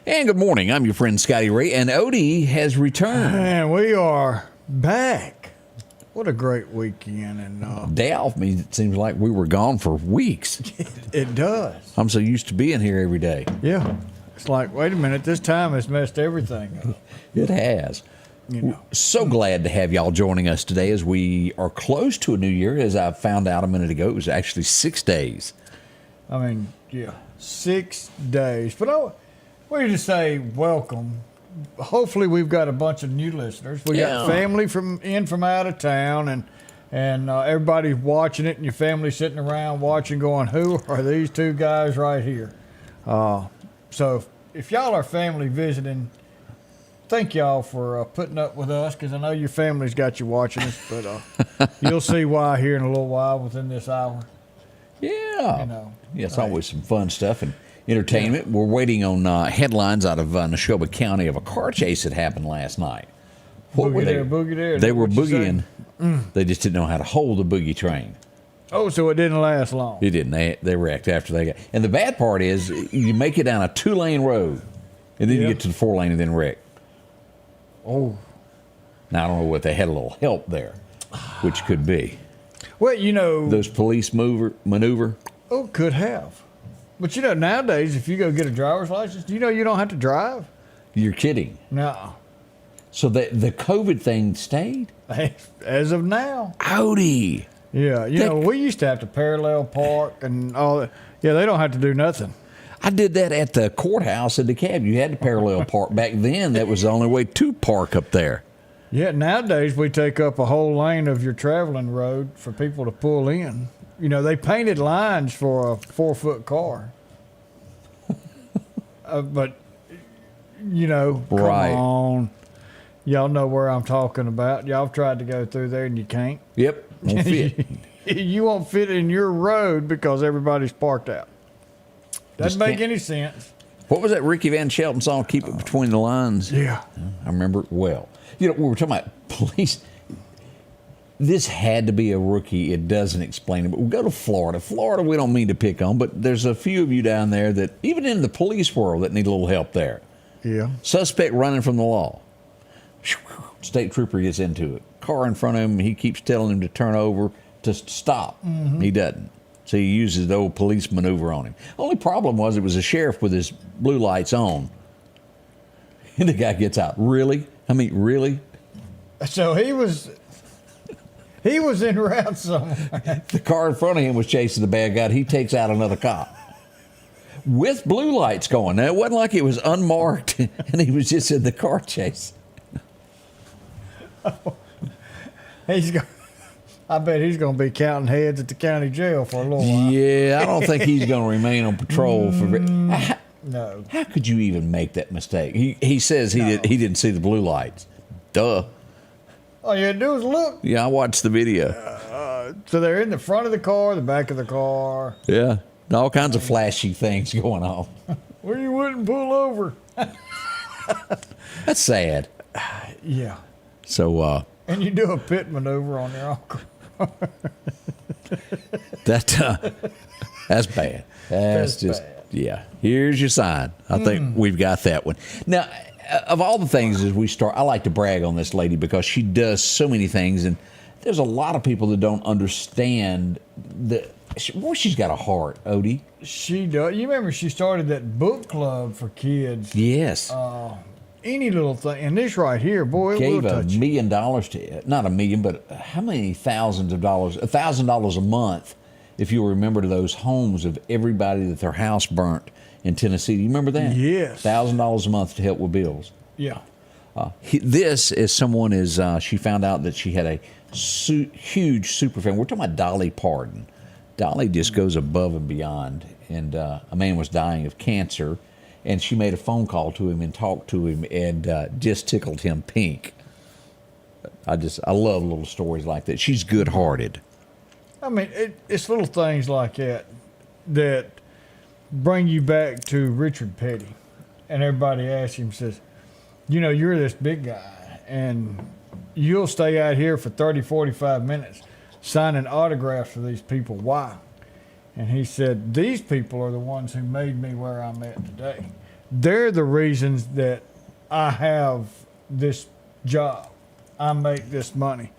And good morning. I'm your friend Scotty Ray, and Odie has returned. And we are back. What a great weekend. And day off means it seems like we were gone for weeks. It does. I'm so used to being here every day. Yeah. It's like, wait a minute, this time has messed everything up. It has. You know. So glad to have y'all joining us today as we are close to a new year. As I found out a minute ago, it was actually 6 days. I mean, yeah, 6 days. But we just say welcome. Hopefully we've got a bunch of new listeners. We got family from out of town, and everybody watching it, and your family sitting around watching going, who are these two guys right here? So if y'all are family visiting, thank y'all for putting up with us, because I know your family's got you watching us, but you'll see why here in a little while within this hour. Yeah. You know, yeah, it's always some fun stuff and entertainment. Yeah. We're waiting on headlines out of Neshoba County of a car chase that happened last night. What were they? Boogie there. They were boogieing. They just didn't know how to hold the boogie train. Oh, so it didn't last long. It didn't. They wrecked after they got. And the bad part is, you make it down a 2-lane road, and then you get to the 4-lane and then wreck. Oh. Now I don't know what they had a little help there, which could be. Well, you know, those police maneuver. Oh, could have. But you know, nowadays, if you go get a driver's license, you know you don't have to drive. You're kidding. No. So the COVID thing stayed? As of now. Odie. Yeah, you know, we used to have to parallel park and all that. Yeah, they don't have to do nothing. I did that at the courthouse in DeKalb. You had to parallel park. Back then, that was the only way to park up there. Yeah, nowadays we take up a whole lane of your traveling road for people to pull in. You know, they painted lines for a 4-foot car. But, you know, come on. Y'all know where I'm talking about. Y'all tried to go through there and you can't. Yep, won't fit. You won't fit in your road because everybody's parked out. Doesn't make any sense. What was that Ricky Van Shelton song, Keep It Between the Lines? Yeah. I remember it well. You know, we were talking about police. This had to be a rookie. It doesn't explain it. But we go to Florida. Florida, we don't mean to pick on, but there's a few of you down there that, even in the police world, that need a little help there. Yeah. Suspect running from the law. State trooper gets into it. Car in front of him, he keeps telling him to turn over, to stop. Mm-hmm. He doesn't. So he uses the old police maneuver on him. Only problem was it was a sheriff with his blue lights on. And the guy gets out. Really? I mean, really? So he was en route somewhere. The car in front of him was chasing the bad guy. He takes out another cop with blue lights going. Now, it wasn't like it was unmarked and he was just in the car chase. I bet he's going to be counting heads at the county jail for a little while. Yeah, I don't think he's going to remain on patrol for. No. How could you even make that mistake? He says he didn't see the blue lights. Duh. All you had to do was look. Yeah, I watched the video. So they're in the front of the car, the back of the car. Yeah, all kinds of flashy things going on. Where you wouldn't pull over. That's sad. Yeah. So. And you do a pit maneuver on your uncle. That's bad. That's just bad. Yeah. Here's your sign. I think we've got that one. Now, of all the things as we start, I like to brag on this lady because she does so many things, and there's a lot of people that don't understand she's got a heart, Odie. She does. You remember she started that book club for kids. Yes. Any little thing, and this right here, boy, gave it will touch $1 million to, not $1 million, but how many thousands of dollars? $1,000 a month, if you remember, to those homes of everybody that their house burnt in Tennessee. Do you remember that? Yes. $1,000 a month to help with bills. Yeah. This is someone she found out that she had huge super fan. We're talking about Dolly Parton. Dolly just goes above and beyond. And a man was dying of cancer, and she made a phone call to him and talked to him and just tickled him pink. I love little stories like that. She's good-hearted. I mean, it's little things like that bring you back to Richard Petty. And everybody asks him, says, you're this big guy, and you'll stay out here for 30, 45 minutes signing autographs for these people. Why? And he said, these people are the ones who made me where I'm at today. They're the reasons that I have this job. I make this money.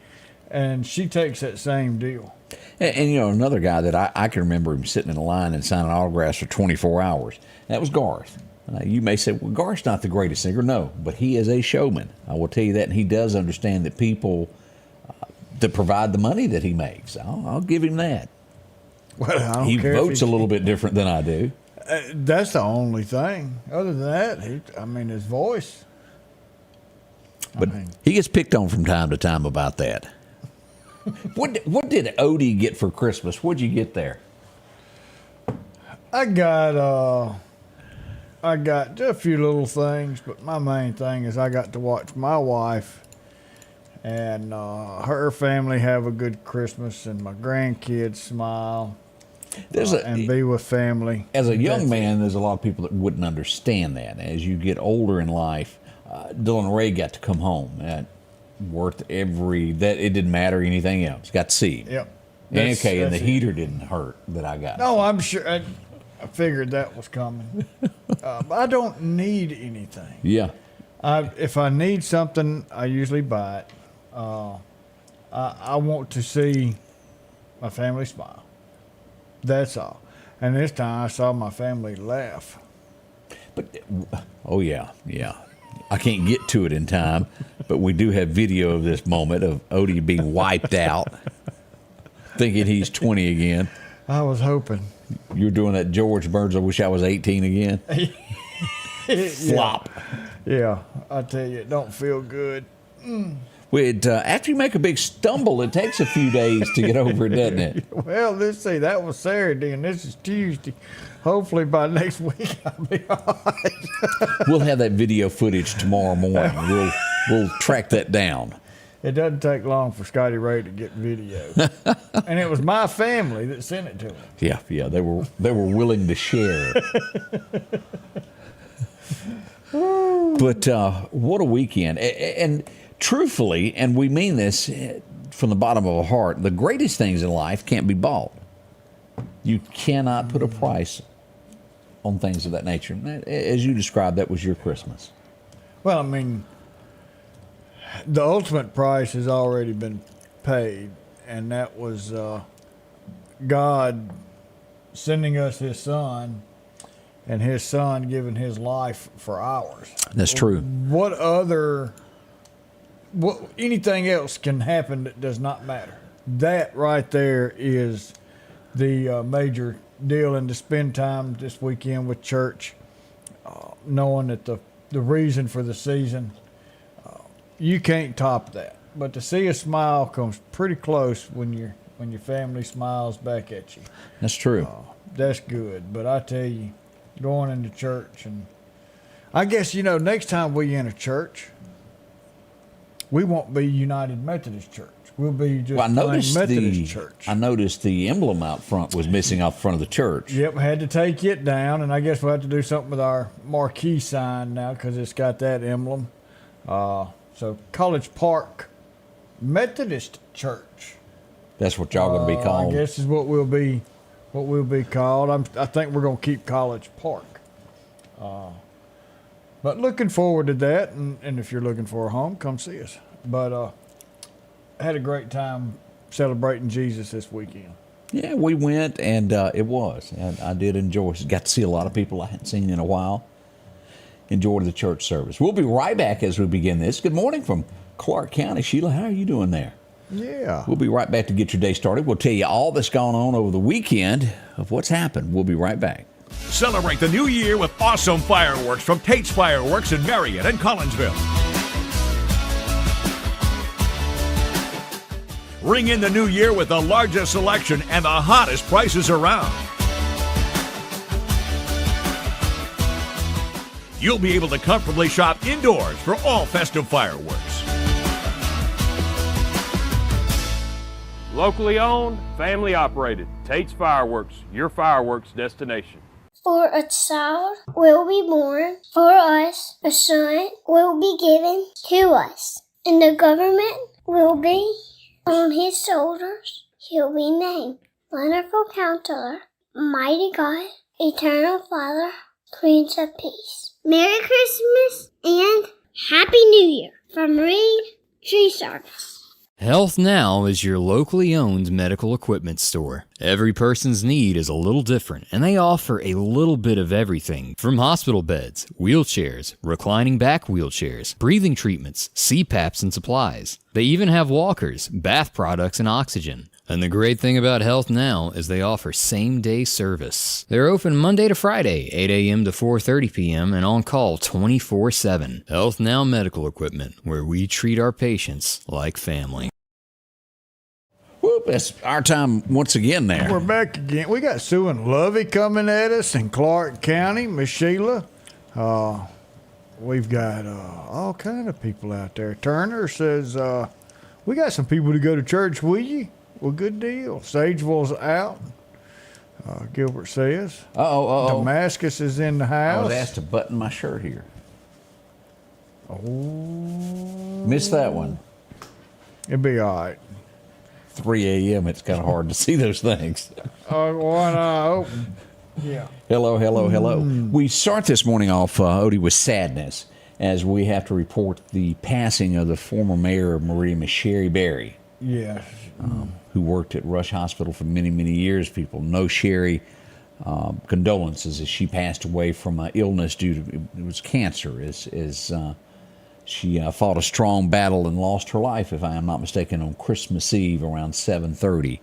And she takes that same deal. And another guy that I can remember him sitting in a line and signing autographs for 24 hours. That was Garth. You may say, well, Garth's not the greatest singer. No, but he is a showman. I will tell you that. And he does understand that people that provide the money that he makes. I'll give him that. Well, I don't he care votes a little bit different than I do. That's the only thing. Other than that, his voice. But he gets picked on from time to time about that. What did Odie get for Christmas? What'd you get there? I got just a few little things, but my main thing is I got to watch my wife and her family have a good Christmas, and my grandkids smile and be with family. As a young man, there's a lot of people that wouldn't understand that. As you get older in life, Dylan Ray got to come home. Worth that it didn't matter anything else. Got to see him. Yep. And the heater didn't hurt that I got. No, I'm sure. I figured that was coming. I don't need anything. Yeah. If I need something, I usually buy it. I want to see my family smile. That's all. And this time I saw my family laugh. But, oh, yeah. I can't get to it in time, but we do have video of this moment of Odie being wiped out, thinking he's 20 again. I was hoping. You're doing that George Burns, I wish I was 18 again. Flop. Yeah, I tell you, it don't feel good. After you make a big stumble, it takes a few days to get over it, doesn't it? Well, let's see. That was Saturday, and this is Tuesday. Hopefully by next week I'll be all right. We'll have that video footage tomorrow morning. We'll track that down. It doesn't take long for Scotty Ray to get video. And it was my family that sent it to him. Yeah, they were willing to share. But what a weekend. And truthfully, and we mean this from the bottom of our heart, the greatest things in life can't be bought. You cannot put a price on things of that nature. As you described, that was your Christmas. Well, I mean, the ultimate price has already been paid, and that was God sending us His Son, and His Son giving His life for ours. That's true. Anything else can happen that does not matter. That right there is the major deal, and to spend time this weekend with church, knowing that the reason for the season, you can't top that. But to see a smile comes pretty close when your family smiles back at you. That's true. That's good. But I tell you, going into church, and I guess, next time we in a church, we won't be United Methodist Church. We'll be just Methodist Church. I noticed the emblem out front was missing off front of the church. Yep, had to take it down, and I guess we'll have to do something with our marquee sign now because it's got that emblem. So College Park Methodist Church. That's what y'all gonna be called. I guess is what we'll be called. I think we're gonna keep College Park. But looking forward to that, and if you're looking for a home, come see us. But I had a great time celebrating Jesus this weekend. Yeah, we went, and and I did enjoy it. Got to see a lot of people I hadn't seen in a while. Enjoyed the church service. We'll be right back as we begin this. Good morning from Clark County. Sheila, how are you doing there? Yeah. We'll be right back to get your day started. We'll tell you all that's gone on over the weekend of what's happened. We'll be right back. Celebrate the new year with awesome fireworks from Tate's Fireworks in Marion and Collinsville. Ring in the new year with the largest selection and the hottest prices around. You'll be able to comfortably shop indoors for all festive fireworks. Locally owned, family operated. Tate's Fireworks, your fireworks destination. For a child will be born, for us a son will be given to us, and the government will be on his shoulders. He'll be named Wonderful Counselor, Mighty God, Eternal Father, Prince of Peace. Merry Christmas and Happy New Year from Reed Tree Service. Health Now is your locally owned medical equipment store. Every person's need is a little different, and they offer a little bit of everything from hospital beds, wheelchairs, reclining back wheelchairs, breathing treatments, CPAPs and supplies. They even have walkers, bath products, and oxygen. And the great thing about Health Now is they offer same-day service. They're open Monday to Friday, 8 a.m. to 4:30 p.m. and on call 24/7. Health Now Medical Equipment, where we treat our patients like family. Whoop, it's our time once again there. We're back again. We got Sue and Lovey coming at us in Clark County, Miss Sheila. We've got all kind of people out there. Turner says, we got some people to go to church with you. Well, good deal. Sageville's out. Gilbert says. Damascus is in the house. I was asked to button my shirt here. Oh. Missed that one. It'll be all right. 3 a.m. It's kind of hard to see those things. One eye open. Yeah. Hello, hello, hello. We start this morning off, Odie, with sadness as we have to report the passing of the former mayor of Meridian, Mayor Cheri Barry. Yes. Who worked at Rush Hospital for many, many years. People know Cheri. Condolences as she passed away from illness due to it was cancer. She fought a strong battle and lost her life, if I am not mistaken, on Christmas Eve around 7:30.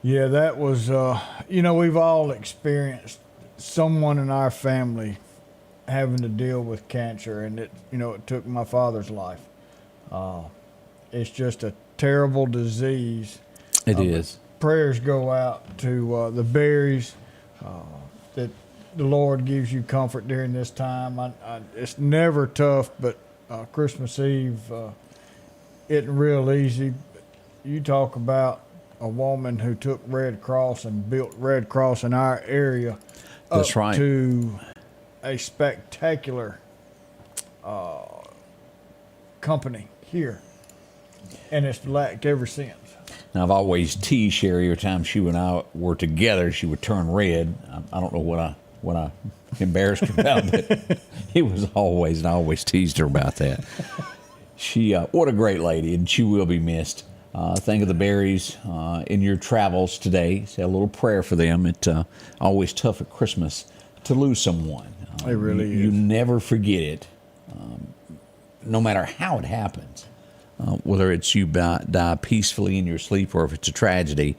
Yeah, that was. We've all experienced someone in our family having to deal with cancer, and it took my father's life. It's just a terrible disease. It is. Prayers go out to the Barrys, that the Lord gives you comfort during this time. It's never tough, but Christmas Eve isn't real easy. You talk about a woman who took Red Cross and built Red Cross in our area. That's right. To a spectacular company here. And it's lacked ever since. Now, I've always teased Cheri every time she and I were together, she would turn red. I don't know what I embarrassed her about, but it was always, and I always teased her about that. She, what a great lady, and she will be missed. Think of the Barrys in your travels today. Say a little prayer for them. It's always tough at Christmas to lose someone. It really is. You never forget it, no matter how it happens. Whether it's you die peacefully in your sleep or if it's a tragedy,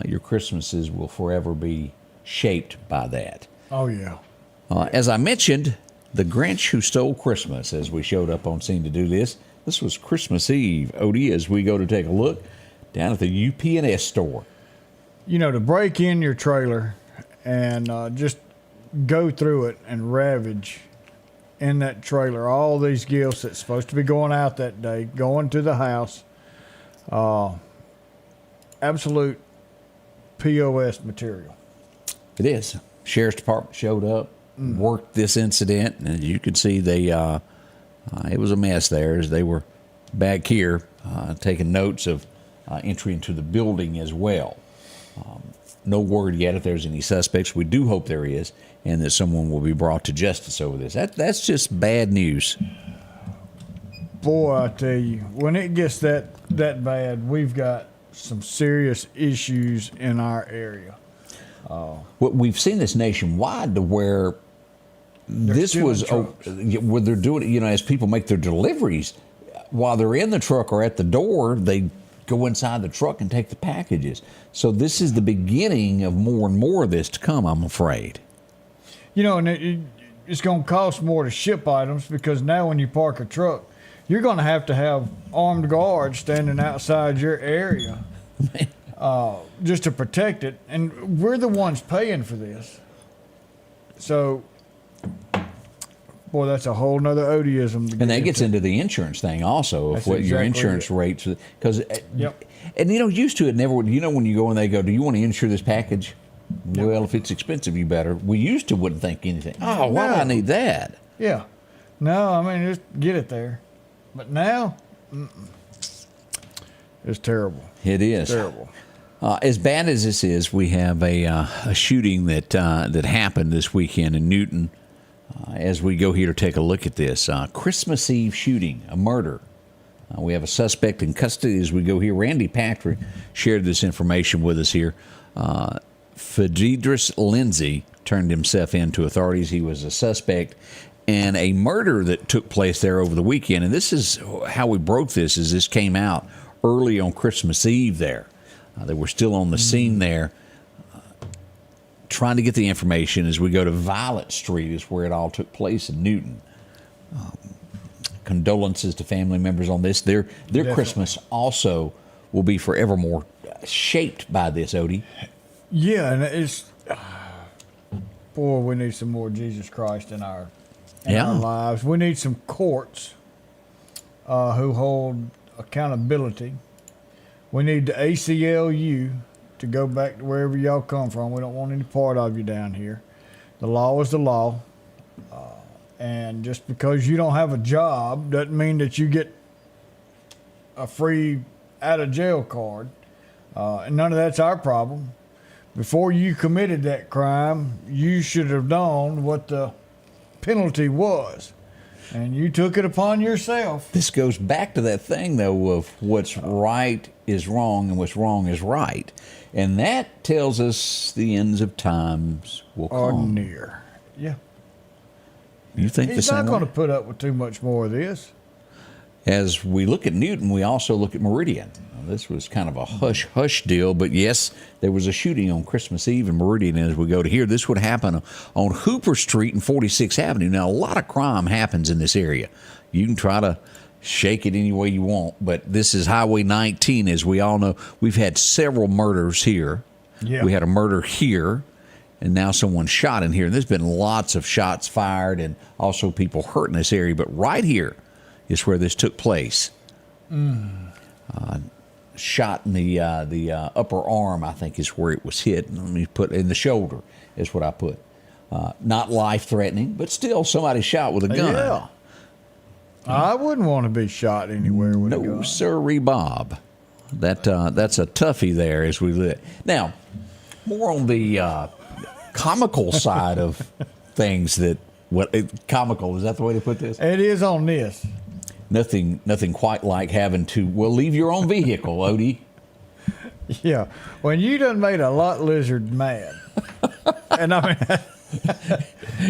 your Christmases will forever be shaped by that. Oh, yeah. As I mentioned, the Grinch Who Stole Christmas, as we showed up on scene to do this, this was Christmas Eve, Odie, as we go to take a look down at the UP&S store. To break in your trailer and just go through it and ravage in that trailer all these gifts that's supposed to be going out that day, going to the house. Absolute POS material. It is. Sheriff's Department showed up, worked this incident, and as you can see, it was a mess there as they were back here taking notes of entry into the building as well. No word yet if there's any suspects. We do hope there is, and that someone will be brought to justice over this. That's just bad news. Boy, I tell you, when it gets that bad, we've got some serious issues in our area. We've seen this nationwide to where this was where they're doing it, as people make their deliveries, while they're in the truck or at the door, they go inside the truck and take the packages. So this is the beginning of more and more of this to come, I'm afraid. And it's going to cost more to ship items because now when you park a truck, you're going to have armed guards standing outside your area just to protect it. And we're the ones paying for this. So, boy, that's a whole nother Odieism. And that gets into the insurance thing also, of That's what your exactly insurance it. rates. Because, Yep. and used to it never would. When you go and they go, do you want to insure this package? Well, if it's expensive, you better. We used to wouldn't think anything. Oh, why do I need that? Yeah. No, I mean, just get it there. But now, it's terrible. It is Terrible. As bad as this is, we have a shooting that happened this weekend in Newton. As we go here to take a look at this Christmas Eve shooting, a murder. We have a suspect in custody as we go here. Randy Patrick shared this information with us here. Fedidris Lindsay turned himself in to authorities. He was a suspect in a murder that took place there over the weekend. And this is how we broke this, is this came out early on Christmas Eve there. They were still on the scene there trying to get the information as we go to Violet Street is where it all took place in Newton. Condolences to family members on this. Their Christmas also will be forevermore shaped by this, Odie. Yeah, and it's, boy, we need some more Jesus Christ in our lives. We need some courts who hold accountability. We need the ACLU to go back to wherever y'all come from. We don't want any part of you down here. The law is the law. And just because you don't have a job doesn't mean that you get a free out-of-jail card. And none of that's our problem. Before you committed that crime, you should have known what the penalty was. And you took it upon yourself. This goes back to that thing, though, of what's right is wrong and what's wrong is right. And that tells us the ends of times will Or come. near. Yeah. You think the He's same not going way? to put up with too much more of this. As we look at Newton, we also look at Meridian. Now, this was kind of a hush-hush deal, but yes, there was a shooting on Christmas Eve in Meridian. And as we go to here, this would happen on Hooper Street and 46th Avenue. Now, a lot of crime happens in this area. You can try to shake it any way you want, but this is Highway 19, as we all know. We've had several murders here. Yeah. We had a murder here, and now someone shot in here. And there's been lots of shots fired and also people hurt in this area, but right here is where this took place. Shot in the upper arm, I think, is where it was hit. Let me put in the shoulder is what I put. Not life-threatening, but still somebody shot with a gun. Yeah. I wouldn't want to be shot anywhere with a gun. No, sirree, Bob. That's a toughie there as we live. Now, more on the comical side of things comical, is that the way to put this? It is on this. Nothing quite like having to, leave your own vehicle, Odie. Yeah. When you done made a lot lizard mad. And I mean,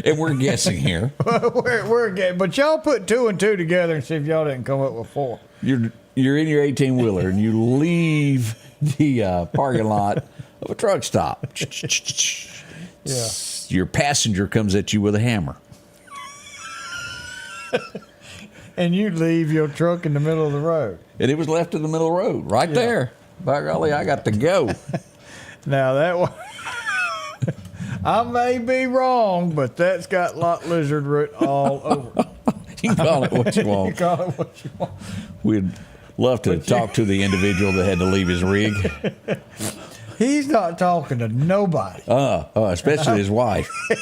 And we're guessing here. we're getting, but y'all put 2 and 2 together and see if y'all didn't come up with 4. You're in your 18-wheeler and you leave the parking lot of a truck stop. Yeah. Your passenger comes at you with a hammer. And you leave your truck in the middle of the road. And it was left in the middle of the road, right there. By golly, I got to go. Now that one, I may be wrong, but that's got lot lizard root all over. You can call it what you You want. call it what you want. We'd love to talk to the individual that had to leave his rig, He's not talking to nobody. especially his wife. I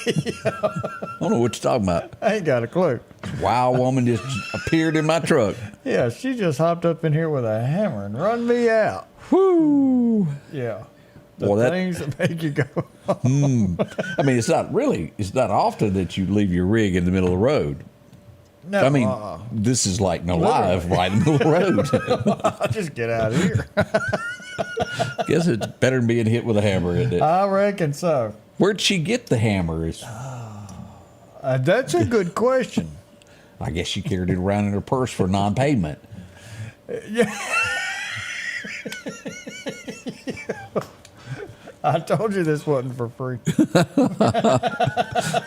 don't know what you're talking about. I ain't got a clue. Wild woman just appeared in my truck. Yeah, she just hopped up in here with a hammer and run me out. Whoo! Yeah. The Well, that- things that make you go. I mean, it's not often that you leave your rig in the middle of the road. No, I mean, this is like no live right in the middle of the road. I'll just get out of here. Guess it's better than being hit with a hammer, isn't it? I reckon so. Where'd she get the hammer? That's a good question. I guess she carried it around in her purse for non-payment. I told you this wasn't for free.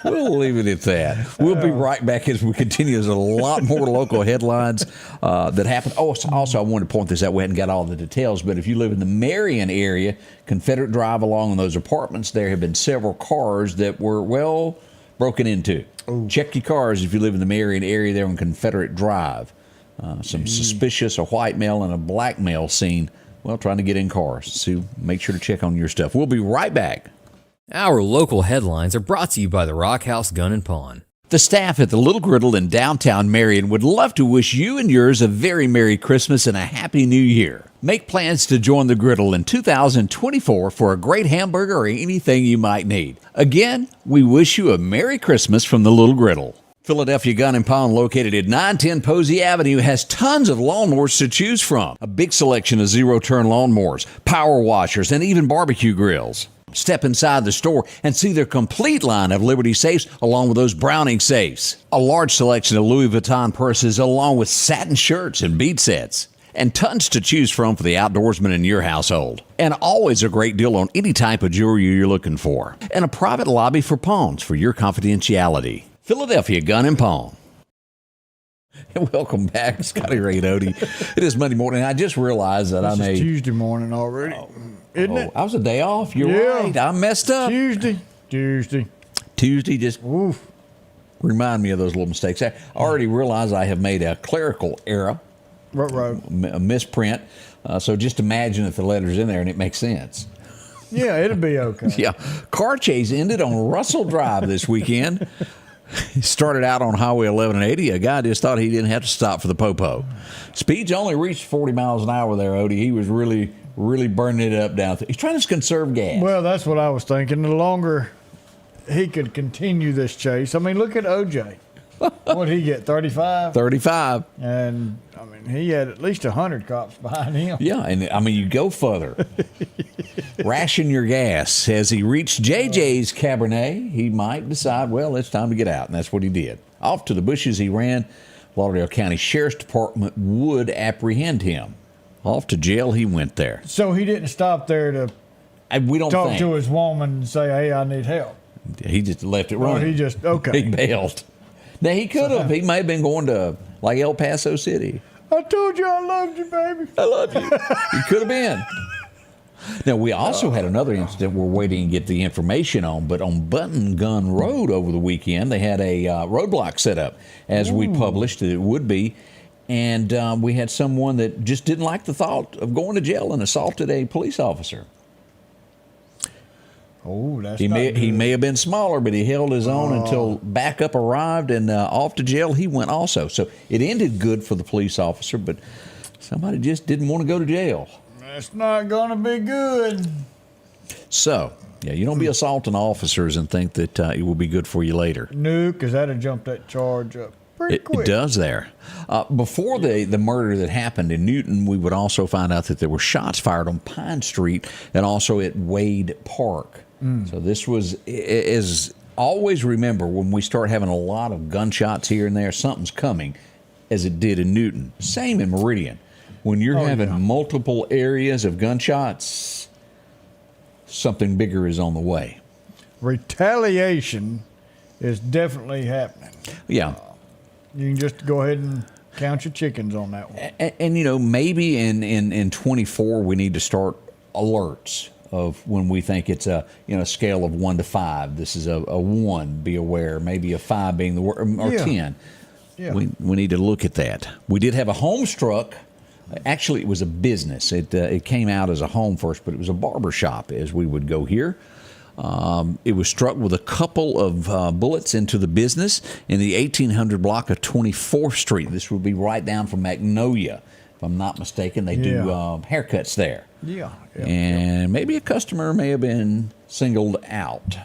We'll leave it at that. We'll be right back as we continue. There's a lot more local headlines that happen. Oh, also, I wanted to point this out. We hadn't got all the details, but if you live in the Marion area, Confederate Drive along in those apartments, there have been several cars that were, well, broken into. Ooh. Check your cars if you live in the Marion area there on Confederate Drive. Some suspicious, a white male and a black male seen, well, trying to get in cars. So make sure to check on your stuff. We'll be right back. Our local headlines are brought to you by the Rock House Gun and Pawn. The staff at the Little Griddle in downtown Marion would love to wish you and yours a very Merry Christmas and a Happy New Year. Make plans to join the Griddle in 2024 for a great hamburger or anything you might need. Again, we wish you a Merry Christmas from the Little Griddle. Philadelphia Gun and Pawn, located at 910 Posey Avenue, has tons of lawnmowers to choose from. A big selection of zero-turn lawnmowers, power washers, and even barbecue grills. Step inside the store and see their complete line of Liberty safes along with those Browning safes. A large selection of Louis Vuitton purses along with satin shirts and bead sets. And tons to choose from for the outdoorsman in your household. And always a great deal on any type of jewelry you're looking for. And a private lobby for pawns for your confidentiality. Philadelphia Gun and Pawn. Welcome back, Scotty Ray and Odie. It is Monday morning. I just realized that It's Tuesday morning already. Isn't it? I was a day off. You're right. I messed up. Tuesday. Just remind me of those little mistakes. I already realized I have made a clerical error. Right. A misprint. So just imagine if the letter's in there and it makes sense. Yeah, it'll be okay. Yeah. Car chase ended on Russell Drive this weekend. He started out on Highway 1180. A guy just thought he didn't have to stop for the popo. Speeds only reached 40 miles an hour there, Odie. He was really burning it up down there. He's trying to conserve gas. Well, that's what I was thinking. The longer he could continue this chase. I mean, look at OJ. What'd he get, 35? 35. And, I mean, he had at least 100 cops behind him. Yeah, and, I mean, you go further. Ration your gas. As he reached JJ's Cabernet, he might decide, well, it's time to get out, and that's what he did. Off to the bushes he ran. Lauderdale County Sheriff's Department would apprehend him. Off to jail he went there. So he didn't stop there to talk to his woman and say, hey, I need help. He just left it running. Or he just, okay. He bailed. Now, he could have. He may have been going to, like, El Paso City. I told you I loved you, baby. I love you. He could have been. Now, we also had another incident we're waiting to get the information on, but on Button Gun Road over the weekend, they had a roadblock set up, as we published that it would be. And we had someone that just didn't like the thought of going to jail and assaulted a police officer. Oh, that's he not may have been smaller, but he held his own until backup arrived, and off to jail he went also. So it ended good for the police officer, but somebody just didn't want to go to jail. That's not going to be good. So, yeah, you don't be assaulting officers and think that it will be good for you later. No, because that'll jump that charge up pretty quick. It does there. Before the murder that happened in Newton, we would also find out that there were shots fired on Pine Street and also at Wade Park. So this was, as always remember, when we start having a lot of gunshots here and there, something's coming, as it did in Newton. Same in Meridian. When you're having multiple areas of gunshots, something bigger is on the way. Retaliation is definitely happening. Yeah. You can just go ahead and count your chickens on that one. And you know, maybe in 24 we need to start alerts of when we think it's a scale of 1 to 5. This is a 1. Be aware. Maybe a 5 being the word, or 10. Yeah. We need to look at that. We did have a home struck. Actually, it was a business. It came out as a home first, but it was a barber shop, as we would go here. It was struck with a couple of bullets into the business in the 1800 block of 24th Street. This would be right down from Magnolia, if I'm not mistaken. They do haircuts there. Yeah. And maybe a customer may have been singled out.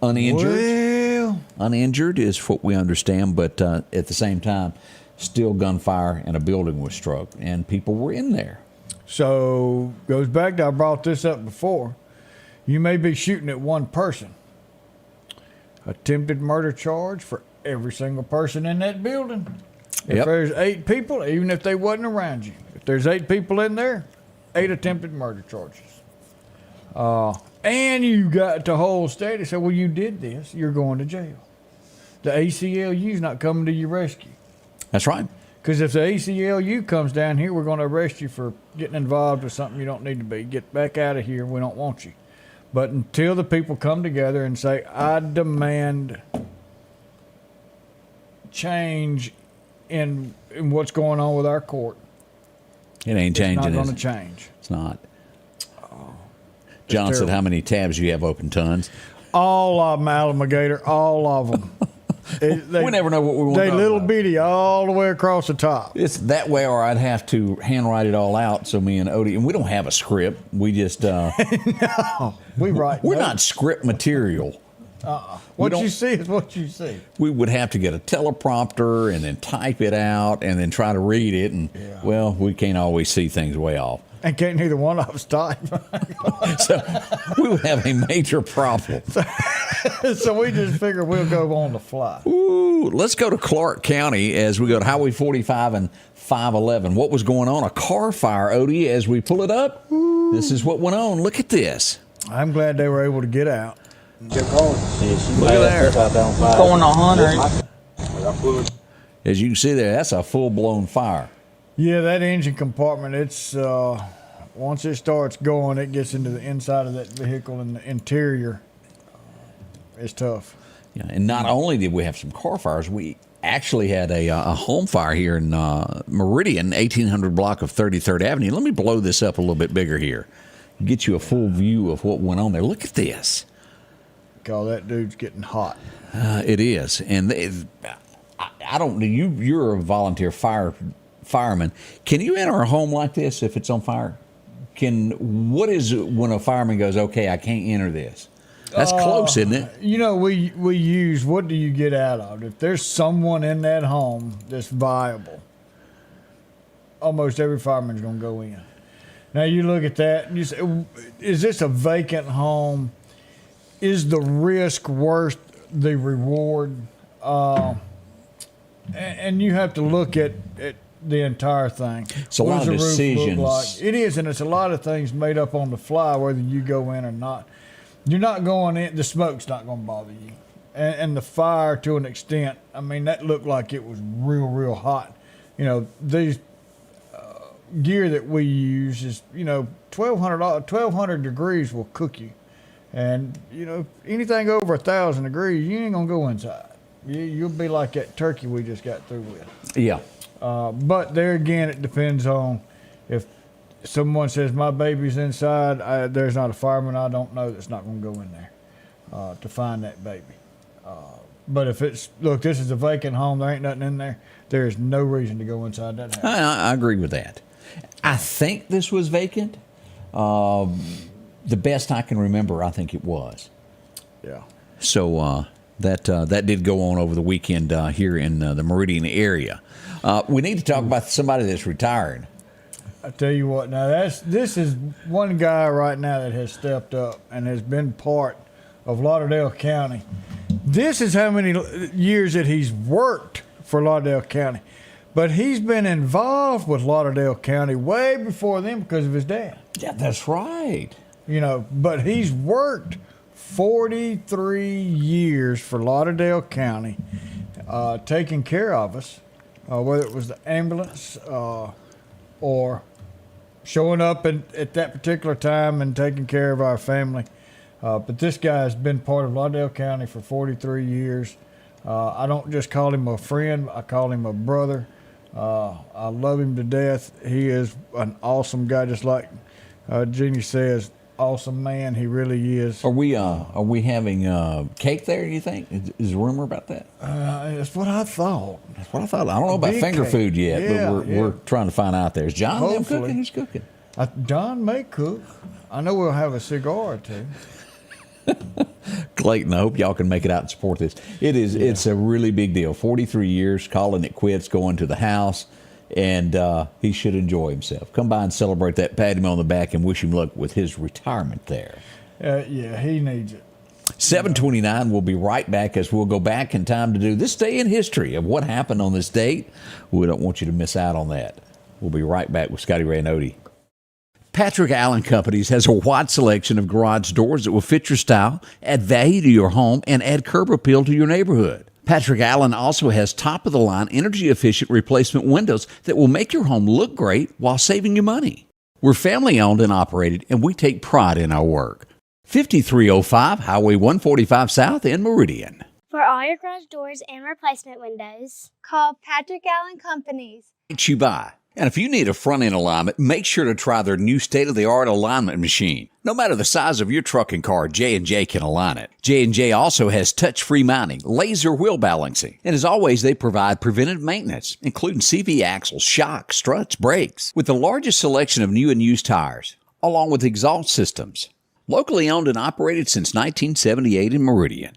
Uninjured. Uninjured is what we understand, but at the same time, still gunfire and a building was struck, and people were in there. So, goes back to, I brought this up before. You may be shooting at one person. Attempted murder charge for every single person in that building. If there's 8 people, even if they wasn't around you, if there's 8 people in there, 8 attempted murder charges. And you got to hold steady. So, well, you did this. You're going to jail. The ACLU's not coming to your rescue. That's right. Because if the ACLU comes down here, we're going to arrest you for getting involved with something you don't need to be. Get back out of here. We don't want you. But until the people come together and say, I demand change in what's going on with our court, It ain't changing. it's not is going it? to change. It's not. John said, terrible. how many tabs you have open? Tons. All of them, alligator, all of them. We never know what we want They to talk little about. bitty all the way across the top. It's that way, or I'd have to handwrite it all out. So me and Odie, and we don't have a script. We just We write. we're notes. not script material. What don't- you see is what you see. We would have to get a teleprompter and then type it out and then try to read it. And well, we can't always see things way off. And can't neither one of us type. So we would have a major problem. So we just figure we'll go on the fly. Ooh, let's go to Clark County as we go to Highway 45 and 511. What was going on? A car fire, Odie, as we pull it up. This is what went on. Look at this. I'm glad they were able to get out. Look at there. Going 100. As you can see there, that's a full-blown fire. Yeah, that engine compartment, it's once it starts going, it gets into the inside of that vehicle and the interior. It's tough. Yeah, and not only did we have some car fires, we actually had a home fire here in Meridian, 1800 block of 33rd Avenue. Let me blow this up a little bit bigger here. Get you a full view of what went on there. Look at this. God, that dude's getting hot. It is. And I don't know. You're a volunteer fireman. Can you enter a home like this if it's on fire? What is when a fireman goes, okay, I can't enter this? That's close, isn't it? You know, we use, what do you get out of it? If there's someone in that home that's viable, almost every fireman's going to go in. Now, you look at that and you say, is this a vacant home? Is the risk worth the reward? And you have to look at the entire thing. It's a lot of What does the roof look decisions. like? It is, and it's a lot of things made up on the fly, whether you go in or not. You're not going in, the smoke's not going to bother you. And the fire, to an extent, I mean, that looked like it was real, real hot. You know, these gear that we use is, 1,200 degrees will cook you. And, anything over 1,000 degrees, you ain't going to go inside. You'll be like that turkey we just got through with. Yeah. But there again, it depends on if someone says my baby's inside, there's not a fireman I don't know that's not going to go in there to find that baby. But if it's, look, this is a vacant home, there ain't nothing in there, there's no reason to go inside that house. I agree with that. I think this was vacant. The best I can remember, I think it was. Yeah. So that did go on over the weekend here in the Meridian area. We need to talk about somebody that's retired. I tell you what, now this is one guy right now that has stepped up and has been part of Lauderdale County. This is how many years that he's worked for Lauderdale County. But he's been involved with Lauderdale County way before them because of his dad. Yeah, that's right. But he's worked 43 years for Lauderdale County, taking care of us, whether it was the ambulance or showing up at that particular time and taking care of our family. But this guy has been part of Lauderdale County for 43 years. I don't just call him a friend, I call him a brother. I love him to death. He is an awesome guy, just like Jeannie says, awesome man. He really is. Are we having cake there, do you think? Is a rumor about that? That's what I thought. That's what I thought. I don't know about Big finger cake. food yet, Yeah, but we're trying to find out there. Is John them Hopefully. cooking? Who's cooking? John may cook. I know we'll have a cigar or two. Clayton, I hope y'all can make it out and support this. It's a really big deal. 43 years, calling it quits, going to the house, and he should enjoy himself. Come by and celebrate that, pat him on the back, and wish him luck with his retirement there. Yeah, he needs it. 7:29, we'll be right back as we'll go back in time to do this day in history of what happened on this date. We don't want you to miss out on that. We'll be right back with Scotty Ray and Odie. Patrick Allen Companies has a wide selection of garage doors that will fit your style, add value to your home, and add curb appeal to your neighborhood. Patrick Allen also has top-of-the-line, energy-efficient replacement windows that will make your home look great while saving you money. We're family-owned and operated, and we take pride in our work. 5305 Highway 145 South in Meridian. For all your garage doors and replacement windows, call Patrick Allen Companies. You buy. And if you need a front-end alignment, make sure to try their new state-of-the-art alignment machine. No matter the size of your truck and car, J&J can align it. J&J also has touch-free mounting, laser wheel balancing, and as always, they provide preventive maintenance, including CV axles, shocks, struts, brakes, with the largest selection of new and used tires, along with exhaust systems. Locally owned and operated since 1978 in Meridian.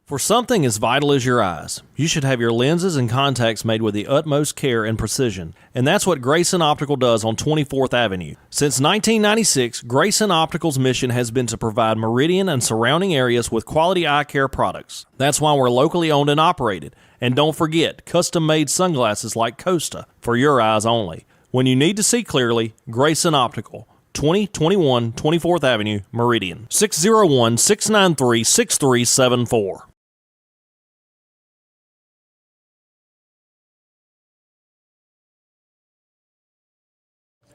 For something as vital as your eyes, you should have your lenses and contacts made with the utmost care and precision. And that's what Grayson Optical does on 24th Avenue. Since 1996, Grayson Optical's mission has been to provide Meridian and surrounding areas with quality eye care products. That's why we're locally owned and operated. And don't forget, custom-made sunglasses like Costa for your eyes only. When you need to see clearly, Grayson Optical. 2021 24th Avenue, Meridian. 601-693-6374.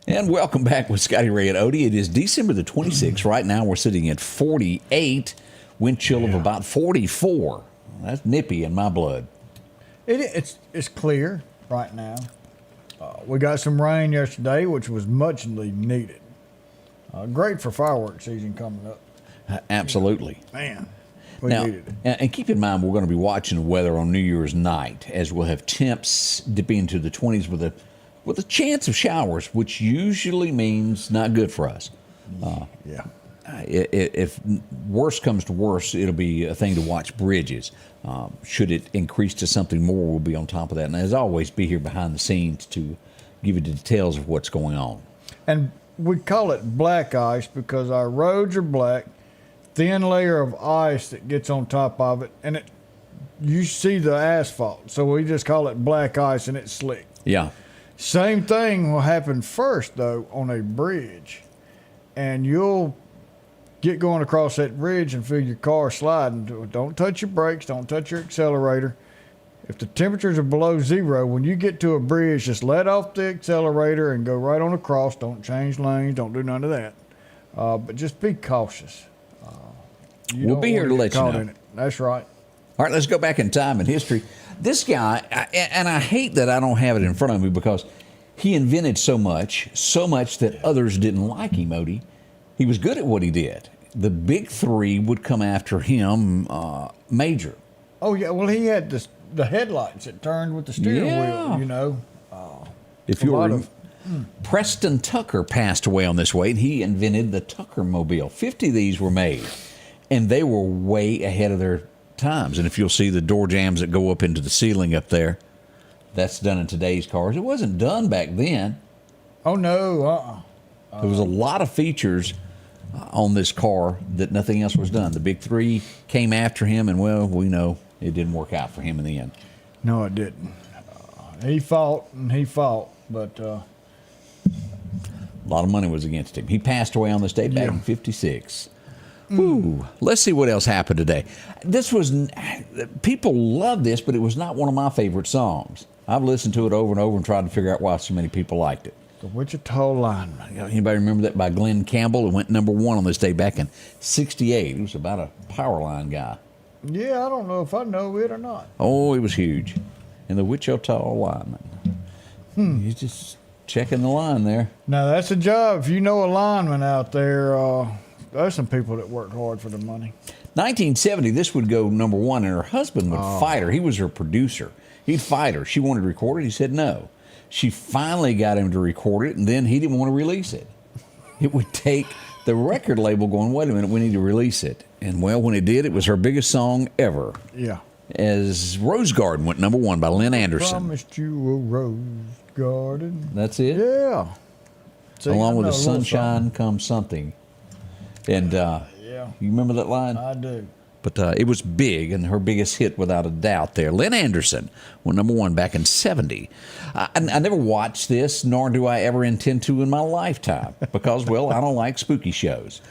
And welcome back with Scotty Ray and Odie. It is December the 26th. Right now we're sitting at 48, wind chill of about 44. That's nippy in my blood. It's clear right now. We got some rain yesterday, which was muchly needed. Great for fireworks season coming up. Absolutely. Man, we now, needed it. And keep in mind, we're going to be watching the weather on New Year's night, as we'll have temps dipping into the 20s with a chance of showers, which usually means not good for us. Yeah. If worse comes to worse, it'll be a thing to watch bridges. Should it increase to something more, we'll be on top of that. And as always, be here behind the scenes to give you the details of what's going on. And we call it black ice because our roads are black, thin layer of ice that gets on top of it, and you see the asphalt. So we just call it black ice, and it's slick. Yeah. Same thing will happen first, though, on a bridge. And you'll get going across that bridge and feel your car sliding. Don't touch your brakes. Don't touch your accelerator. If the temperatures are below zero, when you get to a bridge, just let off the accelerator and go right on across. Don't change lanes. Don't do none of that. But just be cautious. We'll be here to let you know. That's right. All right, let's go back in time and history. This guy, and I hate that I don't have it in front of me because he invented so much that others didn't like him, Odie. He was good at what he did. The big three would come after him, Major. Oh, yeah. Well, he had the headlights that turned with the steering wheel, you know. If you're Preston Tucker passed away on this way, and he invented the Tucker Mobile. 50 of these were made, and they were way ahead of their times. And if you'll see the door jambs that go up into the ceiling up there, that's done in today's cars. It wasn't done back then. Oh, no. There was a lot of features on this car that nothing else was done. The big three came after him, and, well, we know it didn't work out for him in the end. No, it didn't. He fought, but... a lot of money was against him. He passed away on this day back in 56. Ooh, let's see what else happened today. People love this, but it was not one of my favorite songs. I've listened to it over and over and tried to figure out why so many people liked it. The Wichita Lineman. Anybody remember that by Glenn Campbell? It went number one on this day back in 68. It was about a power line guy. Yeah, I don't know if I know it or not. Oh, it was huge. And the Wichita Lineman. He's just checking the line there. Now, that's a job. If you know a lineman out there, there's some people that work hard for the money. 1970, this would go number one, and her husband would fight her. He was her producer. He'd fight her. She wanted to record it. He said no. She finally got him to record it, and then he didn't want to release it. It would take the record label going, wait a minute, we need to release it. And, well, when it did, it was her biggest song ever. Yeah. As Rose Garden went number one by Lynn Anderson. Promised you a rose garden. That's it? Yeah. See, along with the sunshine comes something. And you remember that line? I do. But it was big, and her biggest hit, without a doubt, there. Lynn Anderson went number one back in 70. I never watched this, nor do I ever intend to in my lifetime, because, well, I don't like spooky shows.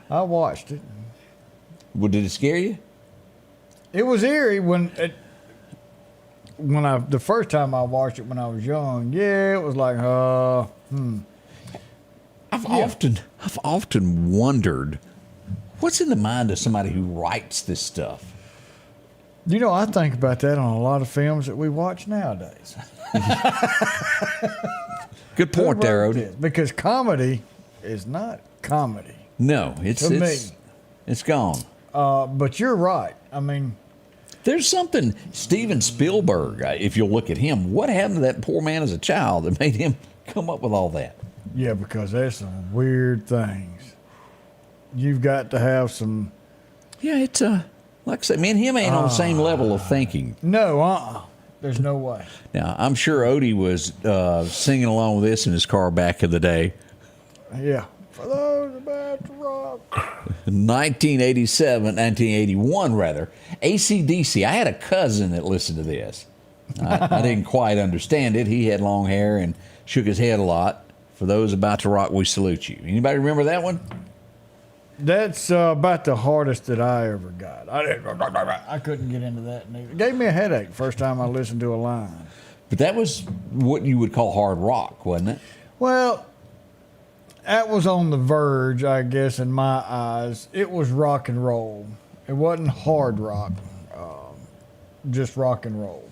I watched it. Well, did it scare you? It was eerie the first time I watched it when I was young. Yeah, it was like, I've often wondered, what's in the mind of somebody who writes this stuff? You know, I think about that on a lot of films that we watch nowadays. Good point there, Odie. Because comedy is not comedy. No, it's gone. But you're right. I mean, there's something, Steven Spielberg, if you'll look at him, what happened to that poor man as a child that made him come up with all that? Yeah, because there's some weird things. You've got to have some... Yeah, it's, like I said, me and him ain't on the same level of thinking. No, there's no way. Now, I'm sure Odie was singing along with this in his car back in the day. Yeah. For those about to rock. 1981, rather. AC/DC. I had a cousin that listened to this. I didn't quite understand it. He had long hair and shook his head a lot. For those about to rock, we salute you. Anybody remember that one? That's about the hardest that I ever got. I couldn't get into that. It gave me a headache first time I listened to a line. But that was what you would call hard rock, wasn't it? Well, that was on the verge, I guess, in my eyes. It was rock and roll. It wasn't hard rock, just rock and roll.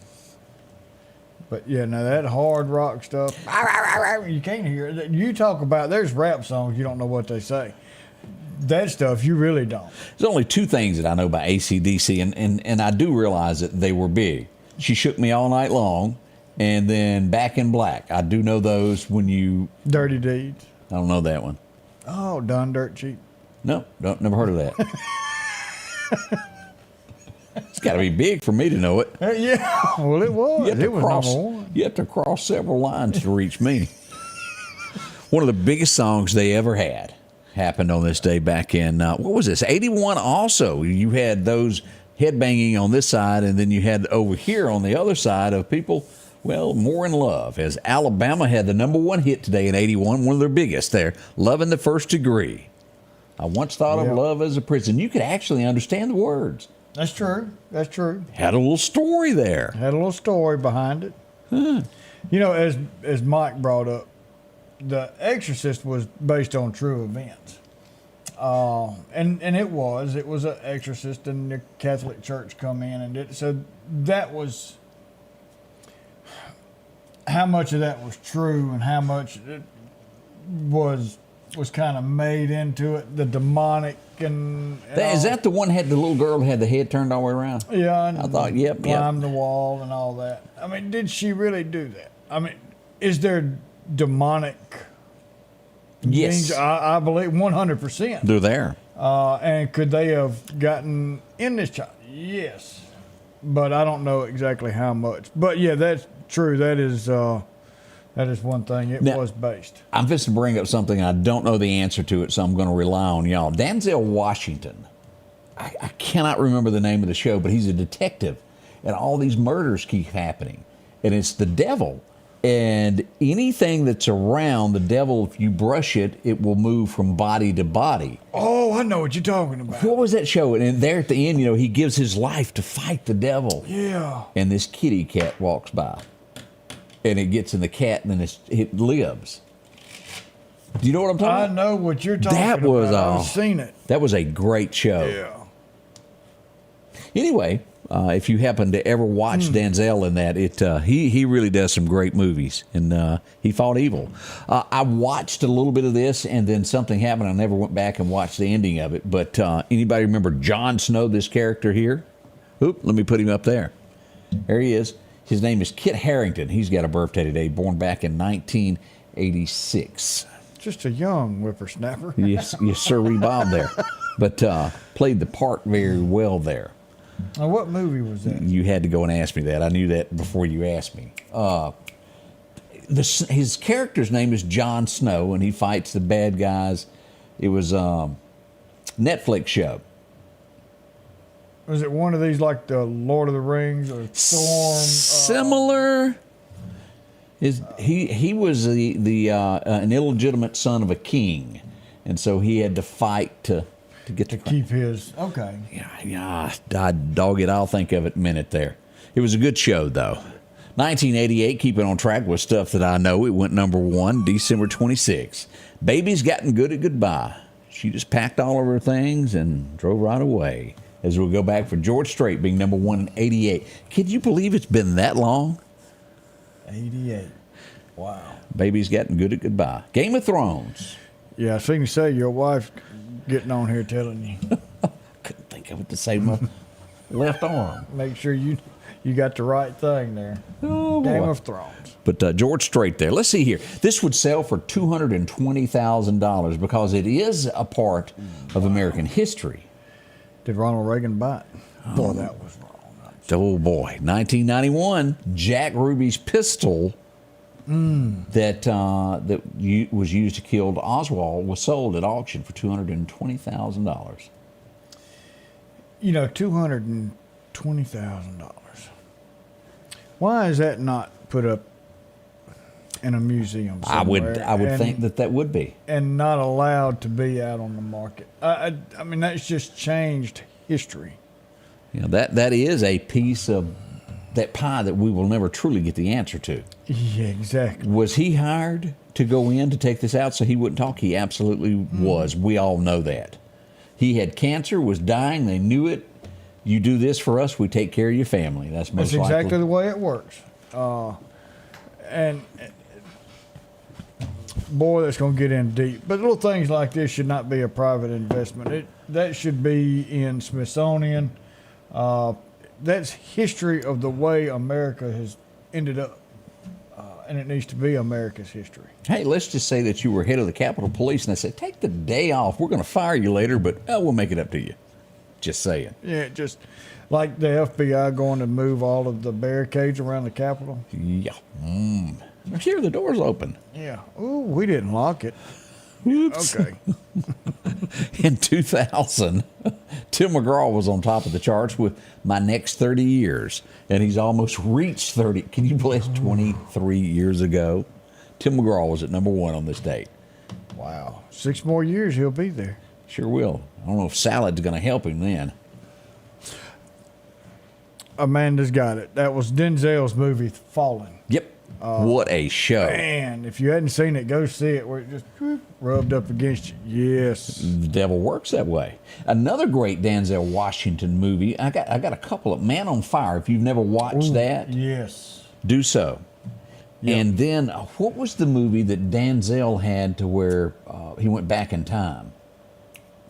But yeah, now that hard rock stuff, you can't hear it. You talk about, there's rap songs, you don't know what they say. That stuff, you really don't. There's only two things that I know about AC/DC, and I do realize that they were big. She Shook Me All Night Long, and then Back in Black. I do know those when you... Dirty Deeds. I don't know that one. Oh, Done Dirt Cheap. No, never heard of that. It's got to be big for me to know it. Yeah, well, it was. It was number one. You have to cross several lines to reach me. One of the biggest songs they ever had happened on this day back in, what was this, 81 also. You had those headbanging on this side, and then you had over here on the other side of people, well, more in love, as Alabama had the number one hit today in 81, one of their biggest there, Love in the First Degree. I once thought of love as a prison. You could actually understand the words. That's true. That's true. Had a little story there. Had a little story behind it. You know, as Mike brought up, The Exorcist was based on true events. And it was an exorcist, and the Catholic Church come in and did. So that was, how much of that was true and how much it was kind of made into it, the demonic and is that the one that had the little girl that had the head turned all the way around? Yeah, and I thought, yep. Climb the wall and all that. I mean, did she really do that? I mean, is there demonic? Yes, beings? I believe 100%. They're there. And could they have gotten in this child? Yes, but I don't know exactly how much. But yeah, that's true. That is one thing. It was based. I'm just to bring up something I don't know the answer to it, so I'm going to rely on y'all. Denzel Washington. I cannot remember the name of the show, but he's a detective, and all these murders keep happening, and it's the devil. And anything that's around the devil, if you brush it, it will move from body to body. Oh, I know what you're talking about. What was that show? And there at the end, you know, he gives his life to fight the devil. Yeah. And this kitty cat walks by. And it gets in the cat, and then it lives. Do you know what I'm talking about? I know what you're talking about. I've seen it. That was a great show. Yeah. Anyway, if you happen to ever watch Denzel in that, he really does some great movies, and he fought evil. I watched a little bit of this, and then something happened. I never went back and watched the ending of it. But anybody remember Jon Snow, this character here? Oop, let me put him up there. There he is. His name is Kit Harington. He's got a birthday today, born back in 1986. Just a young whippersnapper. Yes, sir, Bob there. But played the part very well there. Now, what movie was that? You had to go and ask me that. I knew that before you asked me. His character's name is Jon Snow, and he fights the bad guys. It was a Netflix show. Was it one of these like the Lord of the Rings or Storm? Similar. He was an illegitimate son of a king, and so he had to fight to get to keep his. Okay. Yeah, dog it. I'll think of it in a minute there. It was a good show, though. 1988, keeping on track with stuff that I know. It went number 1, December 26. Baby's gotten good at goodbye. She just packed all of her things and drove right away. As we'll go back for George Strait being number 1 in 88. Can you believe it's been that long? 88. Wow. Baby's gotten good at goodbye. Game of Thrones. Yeah, I seen you say your wife getting on here telling you. Couldn't think of it to save my left arm. Make sure you got the right thing there. Oh, Game boy. of Thrones. But George Strait there. Let's see here. This would sell for $220,000 because it is a part of American history. Did Ronald Reagan buy it? Boy, that was wrong. Oh, boy. 1991, Jack Ruby's pistol that was used to kill Oswald was sold at auction for $220,000. You know, $220,000. Why is that not put up in a museum somewhere? I would think that would be. And not allowed to be out on the market. I mean, that's just changed history. You know, that is a piece of that pie that we will never truly get the answer to. Yeah, exactly. Was he hired to go in to take this out so he wouldn't talk? He absolutely was. We all know that. He had cancer, was dying. They knew it. You do this for us, we take care of your family. That's most likely. Exactly the way it works. And boy, that's going to get in deep. But little things like this should not be a private investment. That should be in Smithsonian. That's history of the way America has ended up. And it needs to be America's history. Hey, let's just say that you were head of the Capitol Police and they said, take the day off. We're going to fire you later, but we'll make it up to you. Just saying. Yeah, just like the FBI going to move all of the barricades around the Capitol. Yeah. Here, the door's open. Yeah. Ooh, we didn't lock it. Oops. Okay. In 2000, Tim McGraw was on top of the charts with My Next 30 Years, and he's almost reached 30. Can you believe 23 years ago? Tim McGraw was at number 1 on this date. Wow. 6 more years, he'll be there. Sure will. I don't know if salad's going to help him then. Amanda's got it. That was Denzel's movie, Fallen. Yep. What a show. Man, if you hadn't seen it, go see it where it just rubbed up against you. Yes. The devil works that way. Another great Denzel Washington movie. I got a couple of Man on Fire. If you've never watched that, yes, do so. Yep. And then what was the movie that Denzel had to where he went back in time?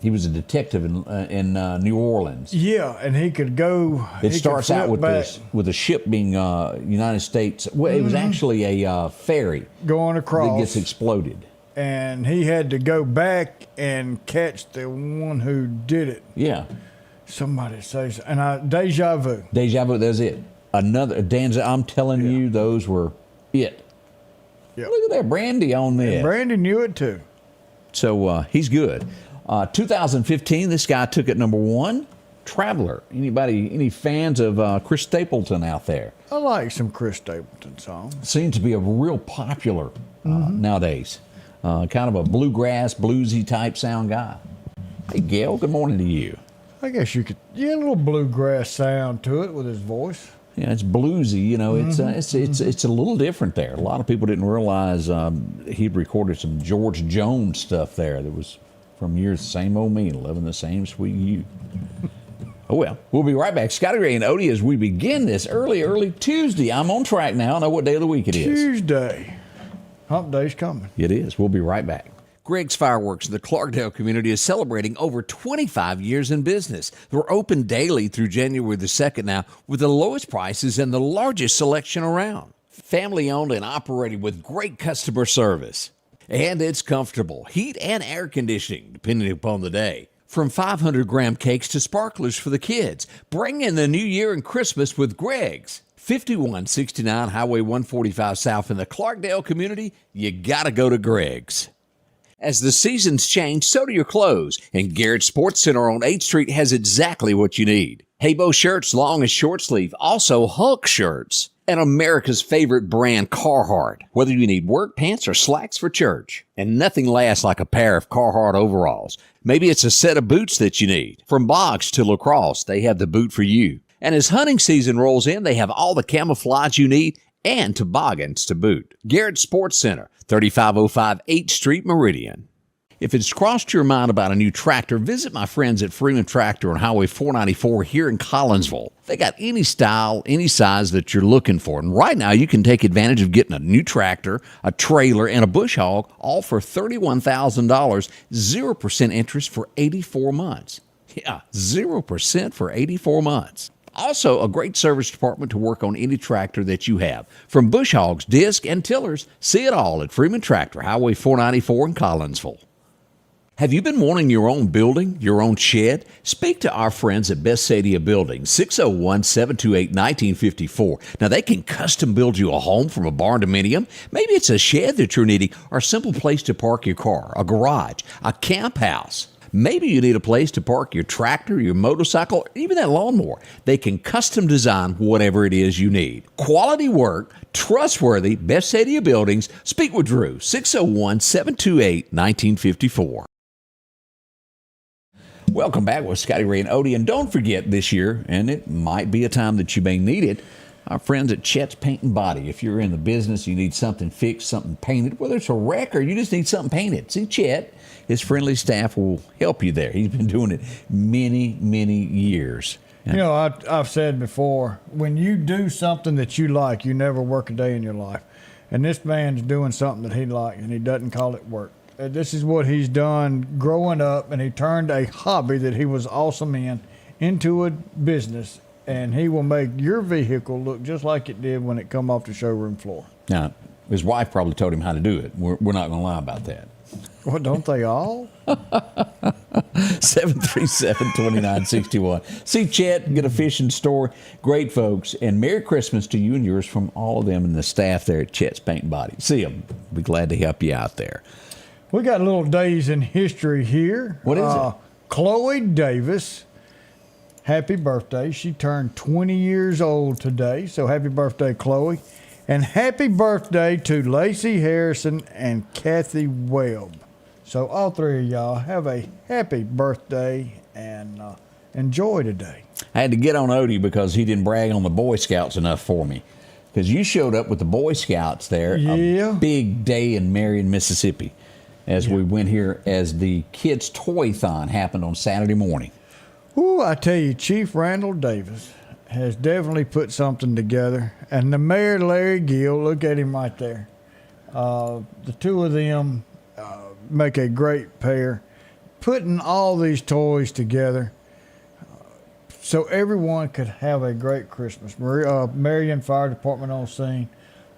He was a detective in New Orleans. Yeah, and he could go. It starts out with a ship being United States. Well, it was actually a ferry going across that gets exploded, and he had to go back and catch the one who did it. Yeah, somebody says, and Deja Vu. Deja Vu. That's it. Another Denzel. I'm telling you, those were it. Yep. Look at that Brandy on this. And Brandy knew it too. So he's good. 2015, this guy took it number 1, Traveler. Any fans of Chris Stapleton out there? I like some Chris Stapleton songs. Seems to be a real popular nowadays. Kind of a bluegrass, bluesy type sound guy. Hey, Gail, good morning to you. I guess you could, a little bluegrass sound to it with his voice. Yeah, it's bluesy. You know, it's a little different there. A lot of people didn't realize he'd recorded some George Jones stuff there that was from years, same old me, loving the same sweet you. Oh, well, we'll be right back. Scotty Ray and Odie as we begin this early Tuesday. I'm on track now. I know what day of the week it is. Tuesday. Hump day's coming. It is. We'll be right back. Greg's Fireworks in the Clarkdale community is celebrating over 25 years in business. We're open daily through January the 2nd now with the lowest prices and the largest selection around. Family owned and operated with great customer service. And it's comfortable. Heat and air conditioning, depending upon the day. From 500-gram cakes to sparklers for the kids. Bring in the new year and Christmas with Greg's. 5169 Highway 145 South in the Clarkdale community. You gotta go to Greg's. As the seasons change, so do your clothes. And Garrett Sports Center on 8th Street has exactly what you need. Haybo shirts, long and short sleeve. Also Hulk shirts. And America's favorite brand, Carhartt. Whether you need work pants or slacks for church. And nothing lasts like a pair of Carhartt overalls. Maybe it's a set of boots that you need. From box to lacrosse, they have the boot for you. And as hunting season rolls in, they have all the camouflage you need and toboggans to boot. Garrett Sports Center, 3505 8th Street, Meridian. If it's crossed your mind about a new tractor, visit my friends at Freeman Tractor on Highway 494 here in Collinsville. They got any style, any size that you're looking for. And right now, you can take advantage of getting a new tractor, a trailer, and a bush hog, all for $31,000, 0% interest for 84 months. Yeah, 0% for 84 months. Also, a great service department to work on any tractor that you have. From bush hogs, disc, and tillers, see it all at Freeman Tractor, Highway 494 in Collinsville. Have you been wanting your own building, your own shed? Speak to our friends at Best Sadia Building, 601-728-1954. Now, they can custom build you a home from a barn dominium. Maybe it's a shed that you're needing or a simple place to park your car, a garage, a camp house. Maybe you need a place to park your tractor, your motorcycle, or even that lawnmower. They can custom design whatever it is you need. Quality work, trustworthy, Best Sadia Buildings. Speak with Drew, 601-728-1954. Welcome back with Scotty Ray and Odie. And don't forget this year, and it might be a time that you may need it, our friends at Chet's Paint and Body. If you're in the business, you need something fixed, something painted, whether it's a wreck or you just need something painted. See Chet, his friendly staff will help you there. He's been doing it many, many years. You know, I've said before, when you do something that you like, you never work a day in your life. And this man's doing something that he likes, and he doesn't call it work. This is what he's done growing up, and he turned a hobby that he was awesome in into a business, and he will make your vehicle look just like it did when it come off the showroom floor. Now, his wife probably told him how to do it. We're not going to lie about that. Well, don't they all? 737-2961. See Chet, get a fishing store. Great folks. And Merry Christmas to you and yours from all of them and the staff there at Chet's Paint and Body. See them. Be glad to help you out there. We got little days in history here. What is it? Chloe Davis. Happy birthday. She turned 20 years old today. So happy birthday, Chloe. And happy birthday to Lacey Harrison and Kathy Webb. So all three of y'all have a happy birthday and enjoy today. I had to get on Odie because he didn't brag on the Boy Scouts enough for me. Because you showed up with the Boy Scouts there. Yeah. A big day in Marion, Mississippi. As we went here as the Kids Toy-Thon happened on Saturday morning. Ooh, I tell you, Chief Randall Davis has definitely put something together. And the mayor, Larry Gill, look at him right there. The two of them make a great pair. Putting all these toys together so everyone could have a great Christmas. Marion Fire Department on scene.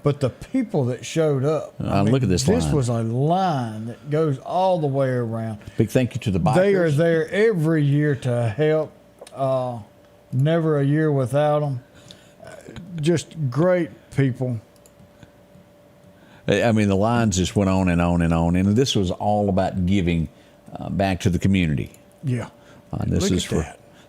But the people that showed up, look at this line. This was a line that goes all the way around. Big thank you to the bikers. They are there every year to help. Never a year without them. Just great people. I mean, the lines just went on and on and on. And this was all about giving back to the community. Yeah. This is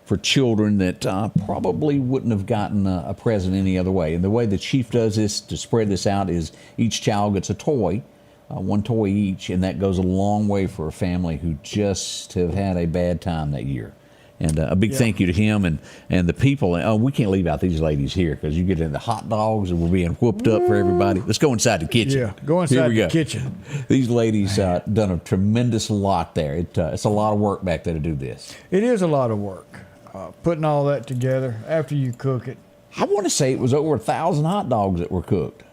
for children that probably wouldn't have gotten a present any other way. And the way the chief does this to spread this out is each child gets a toy, one toy each, and that goes a long way for a family who just have had a bad time that year. And a big thank you to him and the people. And, we can't leave out these ladies here because you get into hot dogs and we're being whooped up for everybody. Let's go inside the kitchen. Yeah, go inside the kitchen. These ladies done a tremendous lot there. It's a lot of work back there to do this. It is a lot of work. Putting all that together after you cook it. I want to say it was over 1,000 hot dogs that were cooked.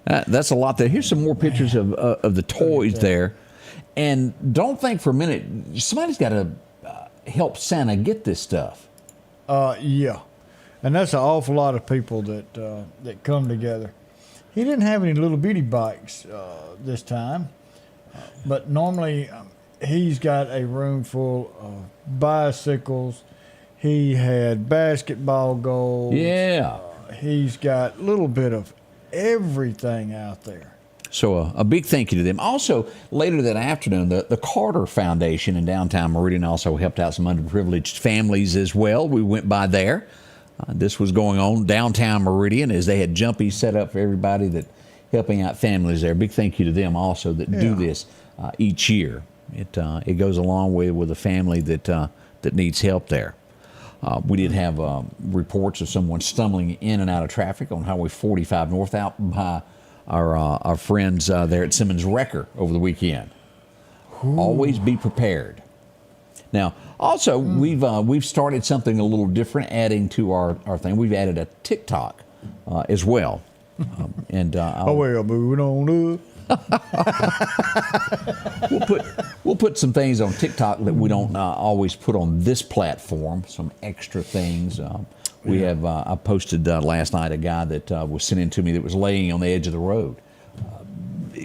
That's a lot there. Here's some more pictures of the toys there. And don't think for a minute, somebody's got to help Santa get this stuff. Yeah. And that's an awful lot of people that come together. He didn't have any little bitty bikes this time, but normally he's got a room full of bicycles. He had basketball goals. Yeah. He's got a little bit of everything out there. So a big thank you to them. Also, later that afternoon, the Carter Foundation in downtown Meridian also helped out some underprivileged families as well. We went by there. This was going on downtown Meridian as they had jumpies set up for everybody that helping out families there. Big thank you to them also that do this each year. It goes a long way with a family that needs help there. We did have reports of someone stumbling in and out of traffic on Highway 45 North out by our friends there at Simmons Wrecker over the weekend. Ooh. Always be prepared. Now, also, we've started something a little different, adding to our thing. We've added a TikTok as well. Moving on We'll put some things on TikTok that we don't always put on this platform. Some extra things. We have. I posted last night a guy that was sent in to me that was laying on the edge of the road.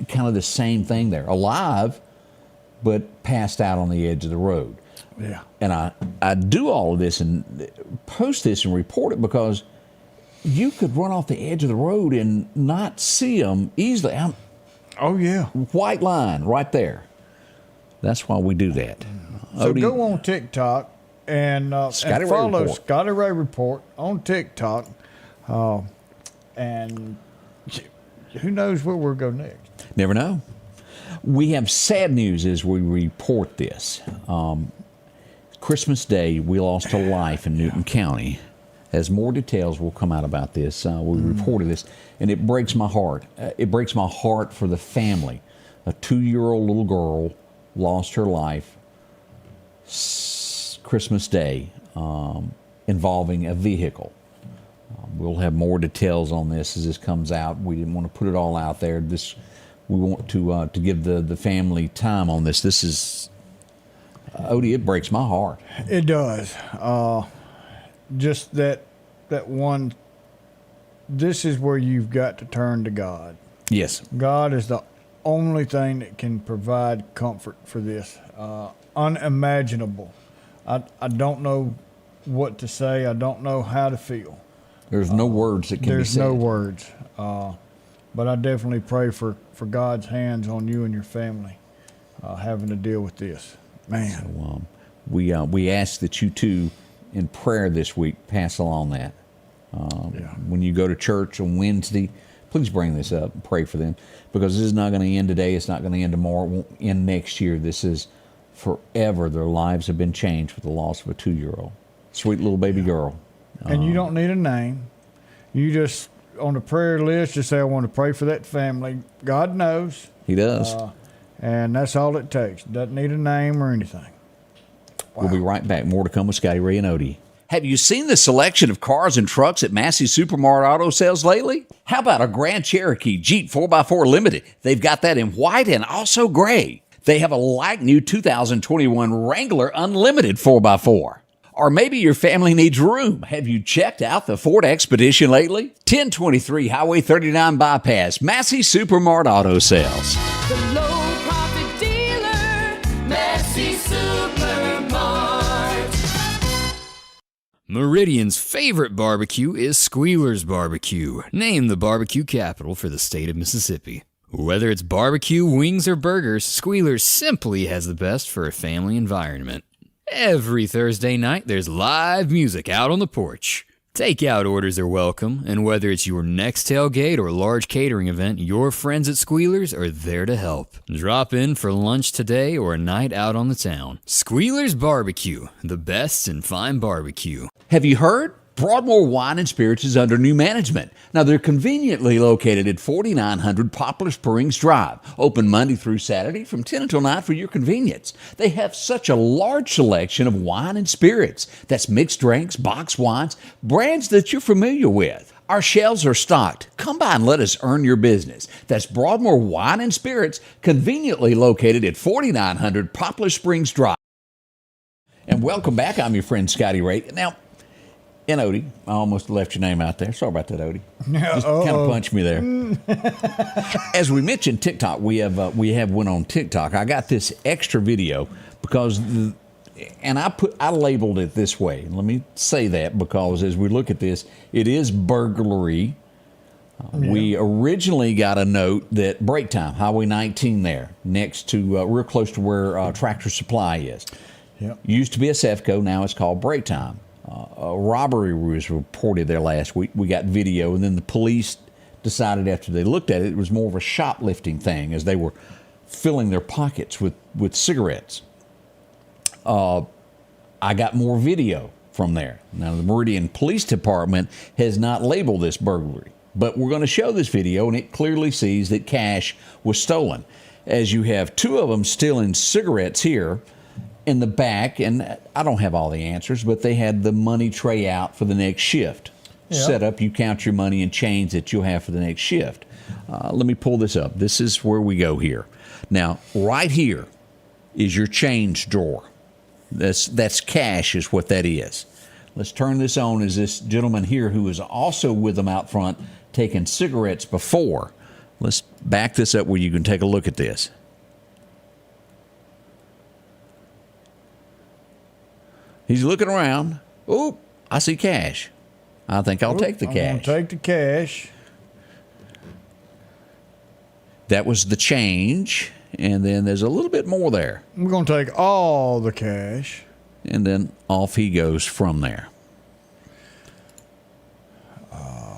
Kind of the same thing there, alive, but passed out on the edge of the road. Yeah. And I do all of this and post this and report it because you could run off the edge of the road and not see them easily. Oh, yeah. White line right there. That's why we do that. So Odie, go on TikTok and follow Scotty Ray Report on TikTok. And who knows where we'll go next. Never know. We have sad news as we report this. Christmas Day, we lost a life in Newton County. As more details will come out about this, we reported this, and it breaks my heart. It breaks my heart for the family. A 2-year-old little girl lost her life Christmas Day involving a vehicle. We'll have more details on this as this comes out. We didn't want to put it all out there. We want to give the family time on this. This is, Odie, it breaks my heart. It does. Just that one, this is where you've got to turn to God. Yes. God is the only thing that can provide comfort for this. Unimaginable. I don't know what to say. I don't know how to feel. There's no words that can be said. There's no words. But I definitely pray for God's hands on you and your family having to deal with this. Man. So, we ask that you too, in prayer this week, pass along that. When you go to church on Wednesday, please bring this up and pray for them, because this is not going to end today. It's not going to end tomorrow. It won't end next year. This is forever. Their lives have been changed with the loss of a 2-year-old. Sweet little baby girl. And you don't need a name. You just, on the prayer list, just say, I want to pray for that family. God knows. He does. And that's all it takes. Doesn't need a name or anything. Wow. We'll be right back. More to come with Scotty Ray and Odie. Have you seen the selection of cars and trucks at Massey's Supermart Auto Sales lately? How about a Grand Cherokee Jeep 4x4 Limited? They've got that in white and also gray. They have a like-new 2021 Wrangler Unlimited 4x4. Or maybe your family needs room. Have you checked out the Ford Expedition lately? 1023 Highway 39 Bypass, Massey's Supermart Auto Sales. The low profit dealer, Massey's Supermart. Meridian's favorite barbecue is Squealer's Barbecue, named the barbecue capital for the state of Mississippi. Whether it's barbecue, wings, or burgers, Squealer's simply has the best for a family environment. Every Thursday night, there's live music out on the porch. Takeout orders are welcome, and whether it's your next tailgate or large catering event, your friends at Squealer's are there to help. Drop in for lunch today or a night out on the town. Squealer's Barbecue, the best in fine barbecue. Have you heard? Broadmoor Wine and Spirits is under new management. Now, they're conveniently located at 4900 Poplar Springs Drive, open Monday through Saturday from 10 until 9 for your convenience. They have such a large selection of wine and spirits. That's mixed drinks, boxed wines, brands that you're familiar with. Our shelves are stocked. Come by and let us earn your business. That's Broadmoor Wine and Spirits, conveniently located at 4900 Poplar Springs Drive. And welcome back. I'm your friend Scotty Ray. Now, and Odie, I almost left your name out there. Sorry about that, Odie. Just kind of punched me there. As we mentioned, TikTok, we have went on TikTok. I got this extra video because, I labeled it this way. Let me say that because as we look at this, it is burglary We originally got a note that break time, Highway 19 there, next to, real close to where Tractor Supply is. Yep. Used to be a Sefco, now it's called break time. A robbery was reported there last week. We got video, and then the police decided after they looked at it, it was more of a shoplifting thing as they were filling their pockets with cigarettes. I got more video from there. Now, the Meridian Police Department has not labeled this burglary, but we're going to show this video, and it clearly sees that cash was stolen, as you have two of them stealing cigarettes here in the back, and I don't have all the answers, but they had the money tray out for the next shift. Yeah. Set up, you count your money and change that you'll have for the next shift. Let me pull this up. This is where we go here. Now, right here is your change drawer. That's cash is what that is. Let's turn this on as this gentleman here who is also with them out front taking cigarettes before. Let's back this up where you can take a look at this. He's looking around. Oh, I see cash. I think I'll take the cash. I'm going to take the cash. That was the change. And then there's a little bit more there. I'm going to take all the cash. And then off he goes from there.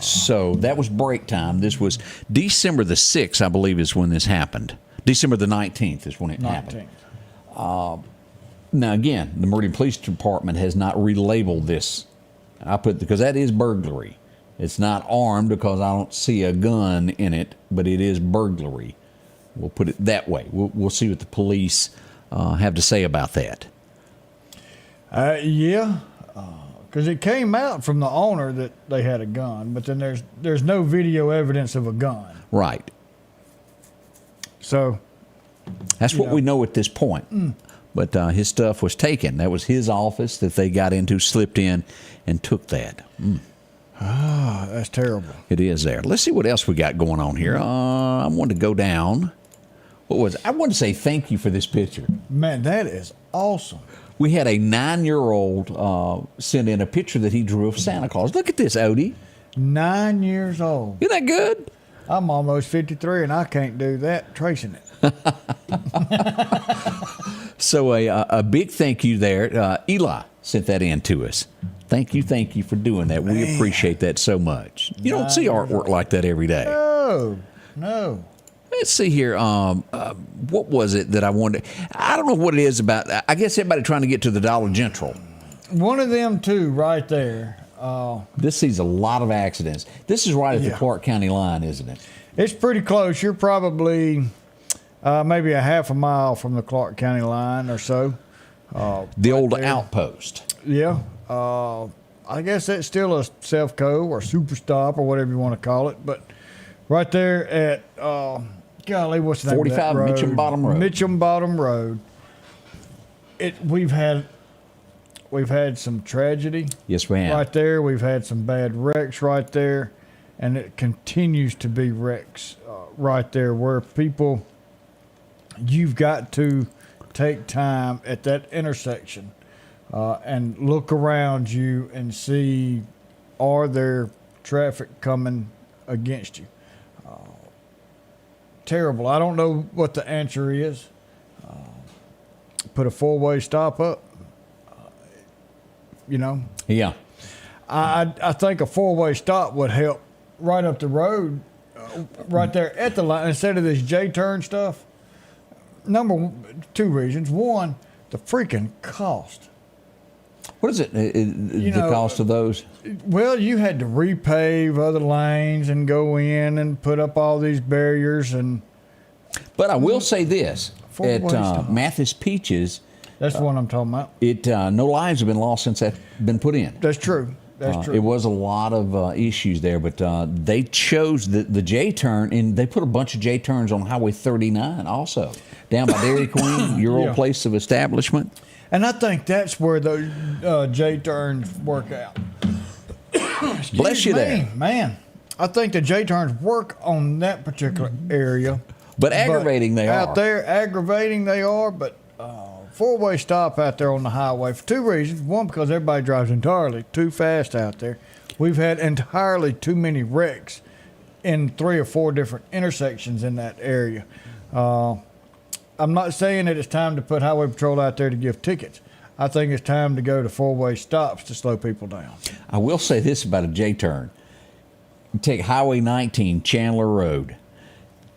So that was break time. This was December the 6th, I believe, is when this happened. December the 19th is when it happened. Now, again, the Meridian Police Department has not relabeled this. Because that is burglary. It's not armed because I don't see a gun in it, but it is burglary. We'll put it that way. We'll see what the police have to say about that. Yeah, because it came out from the owner that they had a gun, but then there's no video evidence of a gun. Right. So that's what we know at this point. But his stuff was taken. That was his office that they got into, slipped in, and took that. Ah, that's terrible. It is there. Let's see what else we got going on here. I wanted to go down. What was it? I wanted to say thank you for this picture. Man, that is awesome. We had a 9-year-old send in a picture that he drew of Santa Claus. Look at this, Odie. 9 years old. Isn't that good? I'm almost 53, and I can't do that, tracing it. So a big thank you there. Eli sent that in to us. Thank you for doing that. Man. We appreciate that so much. You don't see artwork like that every day. No. Let's see here. What was it that I wanted? I don't know what it is about. I guess everybody trying to get to the Dollar General. One of them two right there. This sees a lot of accidents. This is right at the Clark County line, isn't it? It's pretty close. You're probably maybe a half a mile from the Clark County line or so. The old outpost. Yeah. I guess that's still a Sefco or Super Stop or whatever you want to call it. But right there at, golly, what's the name 45 of that road? Mitcham Bottom Road. Mitcham Bottom Road. We've had some tragedy. Yes, we have. Right there. We've had some bad wrecks right there. And it continues to be wrecks right there where people, you've got to take time at that intersection and look around you and see, are there traffic coming against you? Terrible. I don't know what the answer is. Put a four-way stop up, Yeah. I think a four-way stop would help right up the road, right there at the line, instead of this J-turn stuff. Two reasons. One, the freaking cost. What is it? The cost of those? Well, you had to repave other lanes and go in and put up all these barriers and. But I will say this: at Mathis Peaches, that's the one I'm talking about. No lives have been lost since that's been put in. That's true. That's true. It was a lot of issues there, but they chose the J-turn, and they put a bunch of J-turns on Highway 39 also, down by Dairy Queen, your old place of establishment. And I think that's where those J-turns work out. Bless you there. Man, I think the J-turns work on that particular area. But aggravating they are. Out there, aggravating they are, but four-way stop out there on the highway for two reasons. One, because everybody drives entirely too fast out there. We've had entirely too many wrecks in 3 or 4 different intersections in that area. I'm not saying that it's time to put highway patrol out there to give tickets. I think it's time to go to 4-way stops to slow people down. I will say this about a J-turn. You take Highway 19, Chandler Road.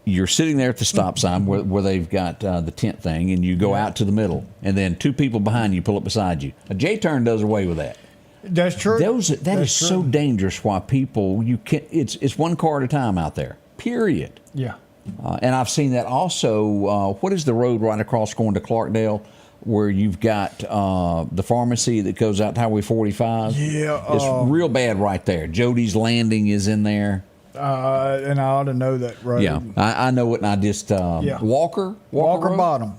You're sitting there at the stop sign where they've got the tent thing, and you go out to the middle, and then 2 people behind you pull up beside you. A J-turn does away with that. That's true. That is so dangerous. Why people it's 1 car at a time out there. Period. Yeah. And I've seen that also. What is the road right across going to Clarkdale, where you've got the pharmacy that goes out to Highway 45? Yeah. It's real bad right there. Jody's Landing is in there. And I ought to know that road. Yeah, I know it, and I just Walker Road? Bottom.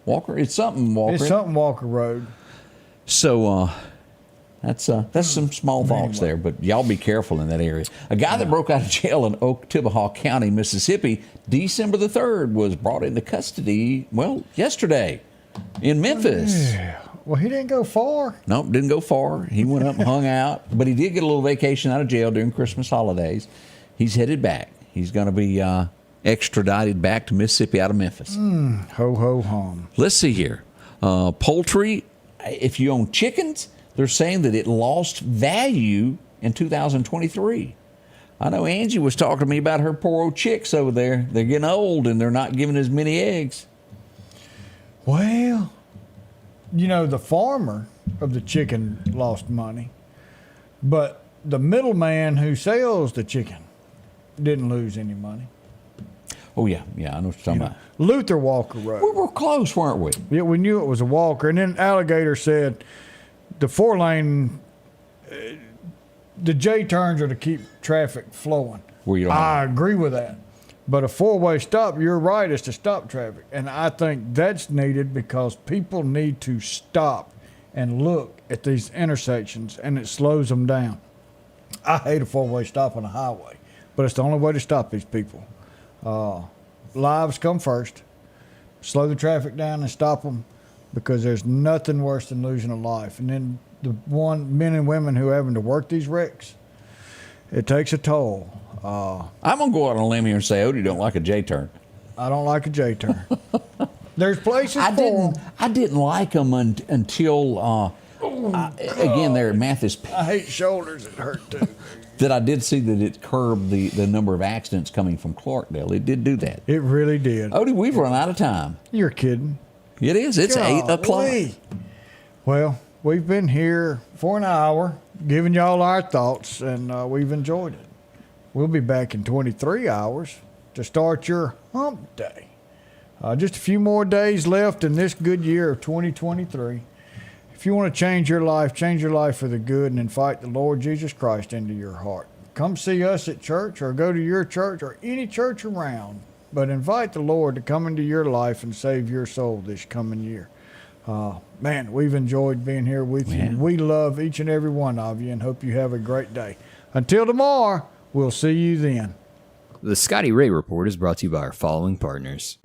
Walker. It's something Walker. It's something Walker Road. So that's some small faults there, but y'all be careful in that area. A guy that broke out of jail in Oktibbeha County, Mississippi, December the 3rd, was brought into custody, yesterday in Memphis. Yeah. Well, he didn't go far. Nope, didn't go far. He went up and hung out, but he did get a little vacation out of jail during Christmas holidays. He's headed back. He's going to be extradited back to Mississippi out of Memphis. Ho, ho, hum. Let's see here. Poultry, if you own chickens, they're saying that it lost value in 2023. I know Angie was talking to me about her poor old chicks over there. They're getting old, and they're not giving as many eggs. Well, the farmer of the chicken lost money, but the middleman who sells the chicken didn't lose any money. Oh, yeah, I know what you're talking about. Luther Walker Road. We were close, weren't we? Yeah, we knew it was a Walker. And then Alligator said the 4-lane, the J-turns are to keep traffic flowing. I agree with that. But a 4-way stop, you're right, is to stop traffic. And I think that's needed because people need to stop and look at these intersections, and it slows them down. I hate a 4-way stop on a highway, but it's the only way to stop these people. Lives come first. Slow the traffic down and stop them, because there's nothing worse than losing a life. And then the men and women who are having to work these wrecks, it takes a toll. I'm going to go out on a limb here and say Odie don't like a J-turn. I don't like a J-turn. There's places I didn't like them until, again, there at Mathis. I hate shoulders. It hurt, too. That I did see that it curbed the number of accidents coming from Clarkdale. It did do that. It really did. Odie, we've run out of time. You're kidding. It is. It's 8 o'clock. Well, we've been here for an hour giving y'all our thoughts, and we've enjoyed it. We'll be back in 23 hours to start your hump day. Just a few more days left in this good year of 2023. If you want to change your life for the good and invite the Lord Jesus Christ into your heart. Come see us at church, or go to your church or any church around, but invite the Lord to come into your life and save your soul this coming year. Man, we've enjoyed being here with you. We love each and every one of you and hope you have a great day. Until tomorrow, we'll see you then. The Scotty Ray Report is brought to you by our following partners.